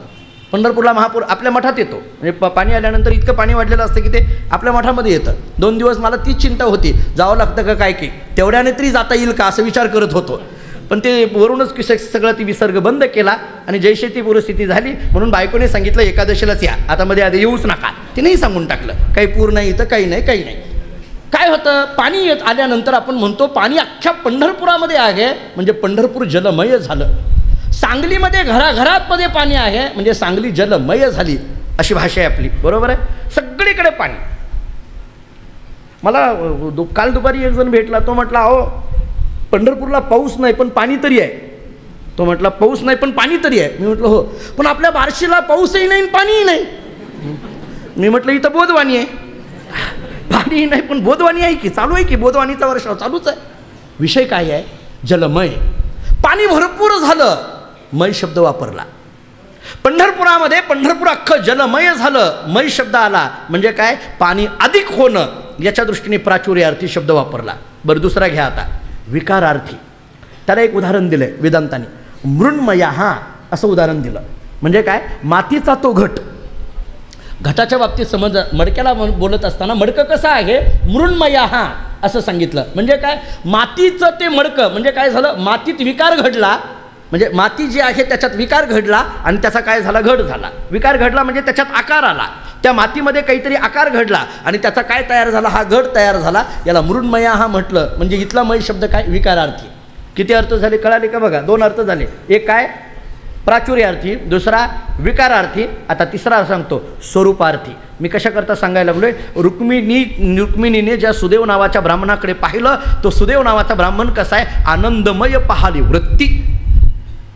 पंढरपूरला महापूर आपल्या मठात येतो, म्हणजे पाणी आल्यानंतर इतकं पाणी वाढलेलं असतं की ते आपल्या मठामध्ये येतं. 2 दिवस मला तीच चिंता होती, जावं लागतं का काय की, तेवढ्याने तरी जाता येईल का असं विचार करत होतो. पण ते वरूनच सगळं ती विसर्ग बंद केला आणि जैसे ती पूरस्थिती झाली. म्हणून बायकोने सांगितलं एकादशीलाच या, आता मध्ये आधी येऊच नका. तिनेही सांगून टाकलं, काही पूर नाही इथं, काही नाही काही नाही. काय होतं, पाणी येत आल्यानंतर आपण म्हणतो पाणी अख्ख्या पंढरपुरामध्ये आहे म्हणजे पंढरपूर जलमय झालं. सांगलीमध्ये घराघरातमध्ये पाणी आहे म्हणजे सांगली जलमय झाली, अशी भाषा आहे आपली. बरोबर आहे, सगळीकडे पाणी. मला काल दुपारी एक जण भेटला, तो म्हटला अहो पंढरपूरला पाऊस नाही पण पाणी तरी आहे. तो म्हटला पाऊस नाही पण पाणी तरी आहे. मी म्हटलं हो, पण आपल्या बार्शीला पाऊसही नाही पाणीही नाही. मी म्हटलं इथं बोधवाणी आहे, पाणी नाही पण बोधवाणी आहे की, चालू आहे की, बोधवाणीचा वर्षाव चालूच आहे. विषय काय आहे, जलमय, पाणी भरपूर झालं, मय शब्द वापरला. पंढरपुरामध्ये पंढरपूर अख्खं जलमय झालं, मय शब्द आला म्हणजे काय, पाणी अधिक होणं, याच्या दृष्टीने प्राचुर्यार्थी शब्द वापरला. बरं, दुसरा घ्या आता, विकारार्थी. त्याला एक उदाहरण दिलंय वेदांताने, मृण्मया हा असं उदाहरण दिलं. म्हणजे काय, मातीचा तो घट. घटाच्या बाबतीत समज, मडक्याला बोलत असताना मडकं कसं आहे, मृण्मया हा असं सांगितलं. म्हणजे काय, मातीचं ते मडकं. म्हणजे काय झालं, मातीत विकार घडला, म्हणजे माती जी आहे त्याच्यात विकार घडला आणि त्याचा काय झाला, घड झाला. विकार घडला म्हणजे त्याच्यात आकार आला, त्या मातीमध्ये काहीतरी आकार घडला आणि त्याचा काय तयार झाला, हा घड तयार झाला. याला मृण्मया हा म्हटलं. म्हणजे इथला मय शब्द काय, विकारार्थी. किती अर्थ झाले कळाले का बघा, 2 अर्थ झाले. एक काय, प्राचुर्यार्थी, दुसरा विकारार्थी, आता तिसरा सांगतो स्वरूपार्थी. मी कशा करता सांगायला लागलोय, रुक्मिणीने ज्या सुदेव नावाच्या ब्राह्मणाकडे पाहिलं, तो सुदेव नावाचा ब्राह्मण कसा आहे, आनंदमय पाहाली वृत्ती.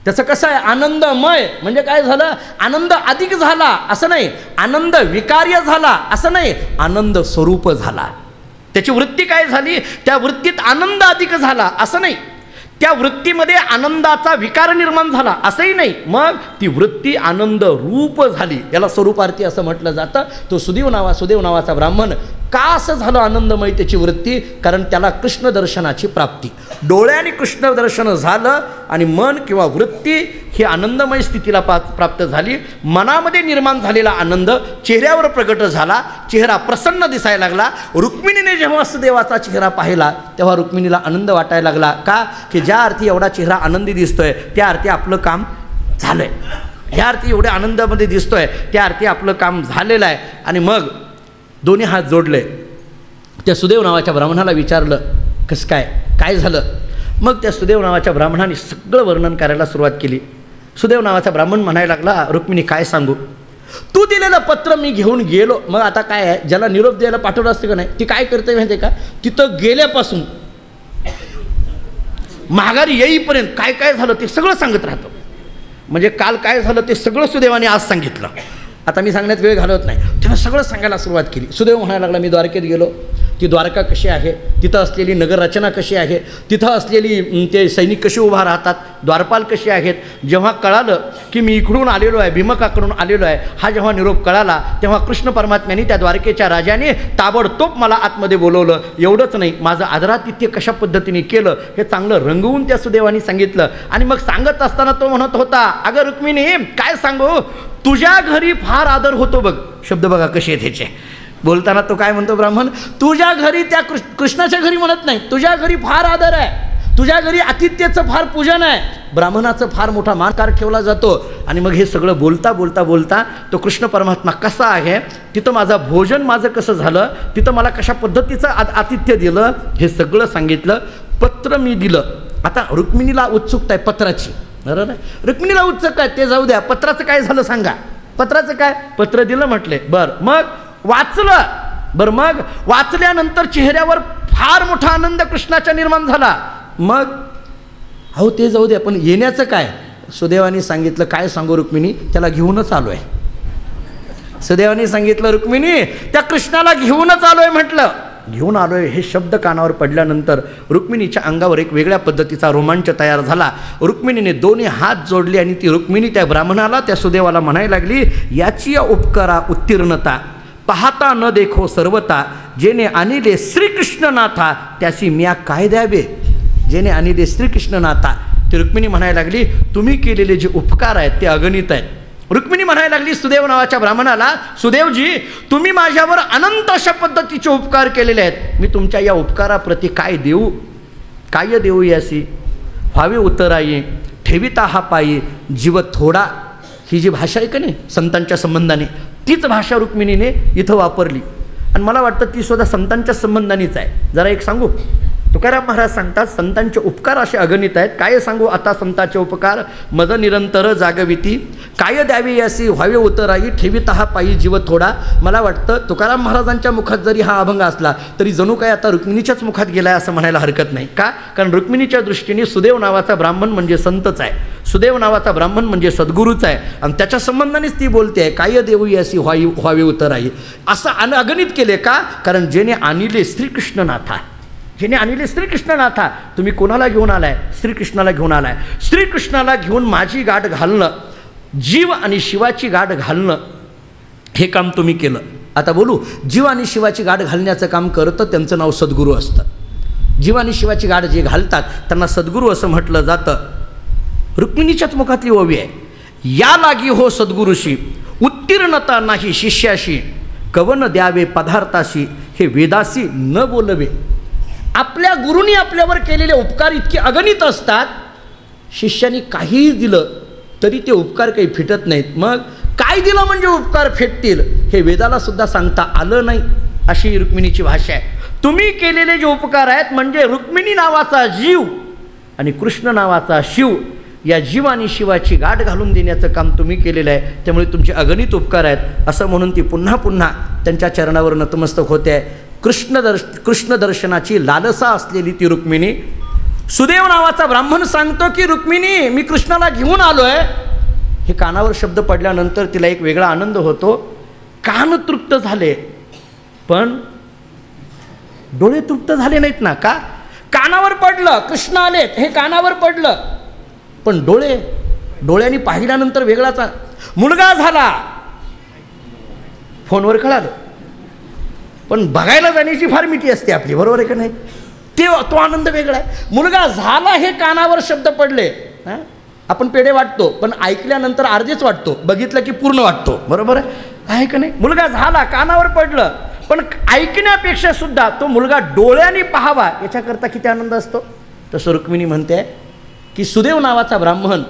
त्याचं कसं आहे, आनंदमय म्हणजे काय झालं, आनंद अधिक झाला असं नाही, आनंद विकार्य झाला असं नाही, आनंद स्वरूप झाला. त्याची वृत्ती काय झाली, त्या वृत्तीत आनंद अधिक झाला असं नाही, त्या वृत्तीमध्ये आनंदाचा विकार निर्माण झाला असंही नाही, मग ती वृत्ती आनंद रूप झाली. याला स्वरूपार्थी असं म्हटलं जातं. तो सुदेव नावाचा ब्राह्मण का असं झालं आनंदमय त्याची वृत्ती, कारण त्याला कृष्ण दर्शनाची प्राप्ती, डोळ्याने कृष्ण दर्शन झालं आणि मन किंवा वृत्ती ही आनंदमय स्थितीला प्राप्त झाली. मनामध्ये निर्माण झालेला आनंद चेहऱ्यावर प्रगट झाला, चेहरा प्रसन्न दिसायला लागला. रुक्मिणीने जेव्हा सुदेवाचा चेहरा पाहिला तेव्हा रुक्मिणीला आनंद वाटायला लागला. का की ज्या अर्थी एवढा चेहरा आनंदी दिसतोय त्या अर्थी आपलं काम झालंय, ह्या अर्थी एवढ्या आनंदामध्ये दिसतोय त्या अर्थी आपलं काम झालेलं आहे. आणि मग दोन्ही हात जोडले, त्या सुदेव नावाच्या ब्राह्मणाला विचारलं कसं काय झालं. मग त्या सुदेव नावाच्या ब्राह्मणाने सगळं वर्णन करायला सुरुवात केली. सुदेव नावाचा ब्राह्मण म्हणायला लागला, रुक्मिणी काय सांगू, तू दिलेलं पत्र मी घेऊन गेलो. मग आता काय आहे, ज्याला निरोप द्यायला पाठवलं असतं का नाही, ती काय करते माहिती आहे का, तिथं गेल्यापासून माघारी येईपर्यंत काय काय झालं ते सगळं सांगत राहतो. म्हणजे काल काय झालं ते सगळं सुदैवाने आज सांगितलं. आता मी सांगण्यात वेळ घालवत नाही, त्यानं सगळं सांगायला सुरुवात केली. सुदैव म्हणायला लागला, मी द्वारकेत गेलो, ती द्वारका कशी आहे, तिथं असलेली नगररचना कशी आहे, तिथं असलेली ते सैनिक कशी उभा राहतात, द्वारपाल कसे आहेत. जेव्हा कळालं की मी इकडून आलेलो आहे, भीमकाकडून आलेलो आहे, हा जेव्हा निरोप कळाला तेव्हा कृष्ण परमात्म्याने त्या द्वारकेच्या राजाने ताबडतोब मला आतमध्ये बोलवलं. एवढंच नाही, माझं आदरातिथ्य कशा पद्धतीने केलं हे चांगलं रंगवून त्या सुदैवाने सांगितलं. आणि मग सांगत असताना तो म्हणत होता, अगं रुक्मिणी काय सांगू, तुझ्या घरी फार आदर होतो बघ. शब्द बघा कसे आहेत ह्याचे. बोलताना तो काय म्हणतो ब्राह्मण, तुझ्या घरी, त्या कृष्णाच्या घरी म्हणत नाही, तुझ्या घरी फार आदर आहे, तुझ्या घरी आतिथ्याचं फार पूजन आहे, ब्राह्मणाचं फार मोठा मानकार ठेवला जातो. आणि मग हे सगळं बोलता बोलता बोलता तो कृष्ण परमात्मा कसा आहे, तिथं माझं भोजन माझं कसं झालं, तिथं मला कशा पद्धतीचं आतिथ्य दिलं हे सगळं सांगितलं. पत्र मी दिलं. आता रुक्मिणीला उत्सुकता आहे पत्राची, बरोबर आहे, रुक्मिणीला उत्सुकता आहे, ते जाऊ द्या, पत्राचं काय झालं सांगा. पत्राचं काय, पत्र दिलं म्हटले, बरं मग वाचलं, बरं मग वाचल्यानंतर चेहऱ्यावर फार मोठा आनंद कृष्णाचा निर्माण झाला. मग हो ते जाऊ द्या, पण येण्याचं काय, सुदैवाने सांगितलं, काय सांगू रुक्मिणी, त्याला घेऊनच आलो आहे. सुदैवाने सांगितलं, रुक्मिणी त्या कृष्णाला घेऊनच आलो आहे. म्हटलं घेऊन आलो आहे हे शब्द कानावर पडल्यानंतर रुक्मिणीच्या अंगावर एक वेगळ्या पद्धतीचा रोमांच तयार झाला. रुक्मिणीने दोन्ही हात जोडले आणि ती रुक्मिणी त्या ब्राह्मणाला, त्या सुदैवाला म्हणायला लागली, याची या उपकारा उत्तीर्णता पाहता न देखो सर्वता, जेने आणिले श्रीकृष्ण नाथा त्याशी म्या काय द्यावे. जेने आणिले श्रीकृष्ण नाथा, ती रुक्मिणी म्हणायला लागली, तुम्ही केलेले जे उपकार आहेत ते अगणित आहेत. रुक्मिणी म्हणायला लागली सुदेव नावाच्या ब्राह्मणाला, सुदेवजी तुम्ही माझ्यावर अनंत अशा पद्धतीचे उपकार केलेले आहेत, मी तुमच्या या उपकाराप्रती काय देऊ, काय देऊ यासी व्हावे उतराई ठेविता हा पायी जीव थोडा. ही जी भाषा आहे का नाही संतांच्या संबंधाने, तीच भाषा रुक्मिणीने इथं वापरली. आणि मला वाटतं ती सुद्धा संतांच्या संबंधानेच आहे. जरा एक सांगू, तुकाराम महाराज सांगतात, संतांचे उपकार असे अगणित आहेत. काय सांगू आता संतांचे उपकार, मज निरंतर जागविती काय द्यावी यासी व्हावे उतराई ठेविता हा पायी जीव थोडा. मला वाटतं तुकाराम महाराजांच्या मुखात जरी हा अभंग असला तरी जणू काय आता रुक्मिणीच्याच मुखात गेला आहे असं म्हणायला हरकत नाही. का, कारण रुक्मिणीच्या दृष्टीने सुदेव नावाचा ब्राह्मण म्हणजे संतच आहे, सुदेव नावाचा ब्राह्मण म्हणजे सद्गुरूच आहे, आणि त्याच्या संबंधानेच ती बोलते आहे, काय देऊ यासी व्हावे उतराई. असं अगणित केले का, कारण जेने आणिले श्रीकृष्णनाथा, जेने आणले श्रीकृष्णनाथा, तुम्ही कोणाला घेऊन आलाय, श्रीकृष्णाला घेऊन आलाय. श्रीकृष्णाला घेऊन माझी गाठ घालणं, जीव आणि शिवाची गाठ घालणं हे काम तुम्ही केलं. आता बोलू, जीव आणि शिवाची गाठ घालण्याचं काम करतं त्यांचं नाव सद्गुरू असतं. जीव आणि शिवाची गाठ जे घालतात त्यांना सद्गुरू असं म्हटलं जातं. रुक्मिणीच्याच मुखातली ओवी आहे, या लागी हो सद्गुरूशी उत्तीर्णता नाही शिष्याशी, कवन द्यावे पदार्थाशी हे वेदासी न बोलवे. आपल्या गुरुनी आपल्यावर केलेले उपकार इतके अगणित असतात, शिष्याने काहीही दिलं तरी ते उपकार काही फिटत नाहीत. मग काय दिलं म्हणजे उपकार फेटतील हे वेदाला सुद्धा सांगता आलं नाही, अशी रुक्मिणीची भाषा आहे. तुम्ही केलेले जे उपकार आहेत म्हणजे रुक्मिणी नावाचा जीव आणि कृष्ण नावाचा शिव, या जीव आणि शिवाची गाठ घालून देण्याचं काम तुम्ही केलेलं आहे, त्यामुळे तुमचे अगणित उपकार आहेत असं म्हणून ती पुन्हा पुन्हा त्यांच्या चरणावर नतमस्तक होते आहे. कृष्ण दर्शनाची लालसा असलेली ती रुक्मिणी सुदेव नावाचा ब्राह्मण सांगतो की रुक्मिणी मी कृष्णाला घेऊन आलोय. हे कानावर शब्द पडल्यानंतर तिला एक वेगळा आनंद होतो. कान तृप्त झाले पण डोळे तृप्त झाले नाहीत ना. का? कानावर पडलं कृष्ण आलेत हे कानावर पडलं, पण डोळ्यांनी पाहिल्यानंतर वेगळाच. मुलगा झाला फोनवर कळालं, पण बघायला जाण्याची फार मिठी असते आपली, बरोबर आहे का नाही? तो आनंद वेगळा आहे. मुलगा झाला हे कानावर शब्द पडले. आपण पेढे वाटतो पण ऐकल्यानंतर अर्धेच वाटतो, बघितलं की पूर्ण वाटतो, बरोबर आहे का नाही? मुलगा झाला कानावर पडलं, पण ऐकण्यापेक्षा सुद्धा तो मुलगा डोळ्यांनी पाहावा याच्याकरता किती आनंद असतो. तसं रुक्मिणी म्हणते की सुदेव नावाचा ब्राह्मण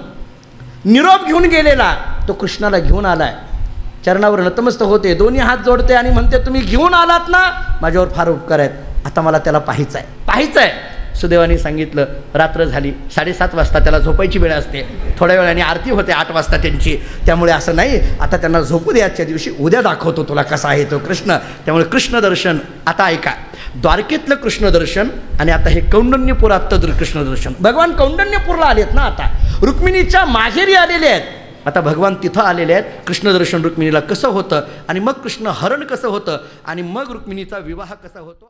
निरोप घेऊन गेलेला तो कृष्णाला घेऊन आलाय. चरणावर नतमस्तक होते, दोन्ही हात जोडते आणि म्हणते तुम्ही घेऊन आलात ना, माझ्यावर फार उपकार आहेत, आता मला त्याला पाहायचं आहे. सुदेवानी सांगितलं. रात्र झाली, 7:30 वाजता त्याला झोपायची वेळ असते. थोड्या वेळाने आरती होते 8 वाजता त्यांची. त्यामुळे असं नाही आता त्यांना झोपू दे, आजच्या दिवशी उद्या दाखवतो तुला कसा आहे तो कृष्ण. त्यामुळे कृष्ण दर्शन आता ऐका. द्वारकेतलं कृष्ण दर्शन आणि आता हे कौंडण्यपुरातलं कृष्ण दर्शन. भगवान कौंडण्यपूरला आलेत ना, आता रुक्मिणीच्या माहेरी आलेले आहेत. आता भगवान तिथं आलेले आहेत. कृष्णदर्शन रुक्मिणीला कसं होतं आणि मग कृष्ण हरण कसं होतं आणि मग रुक्मिणीचा विवाह कसा होतो.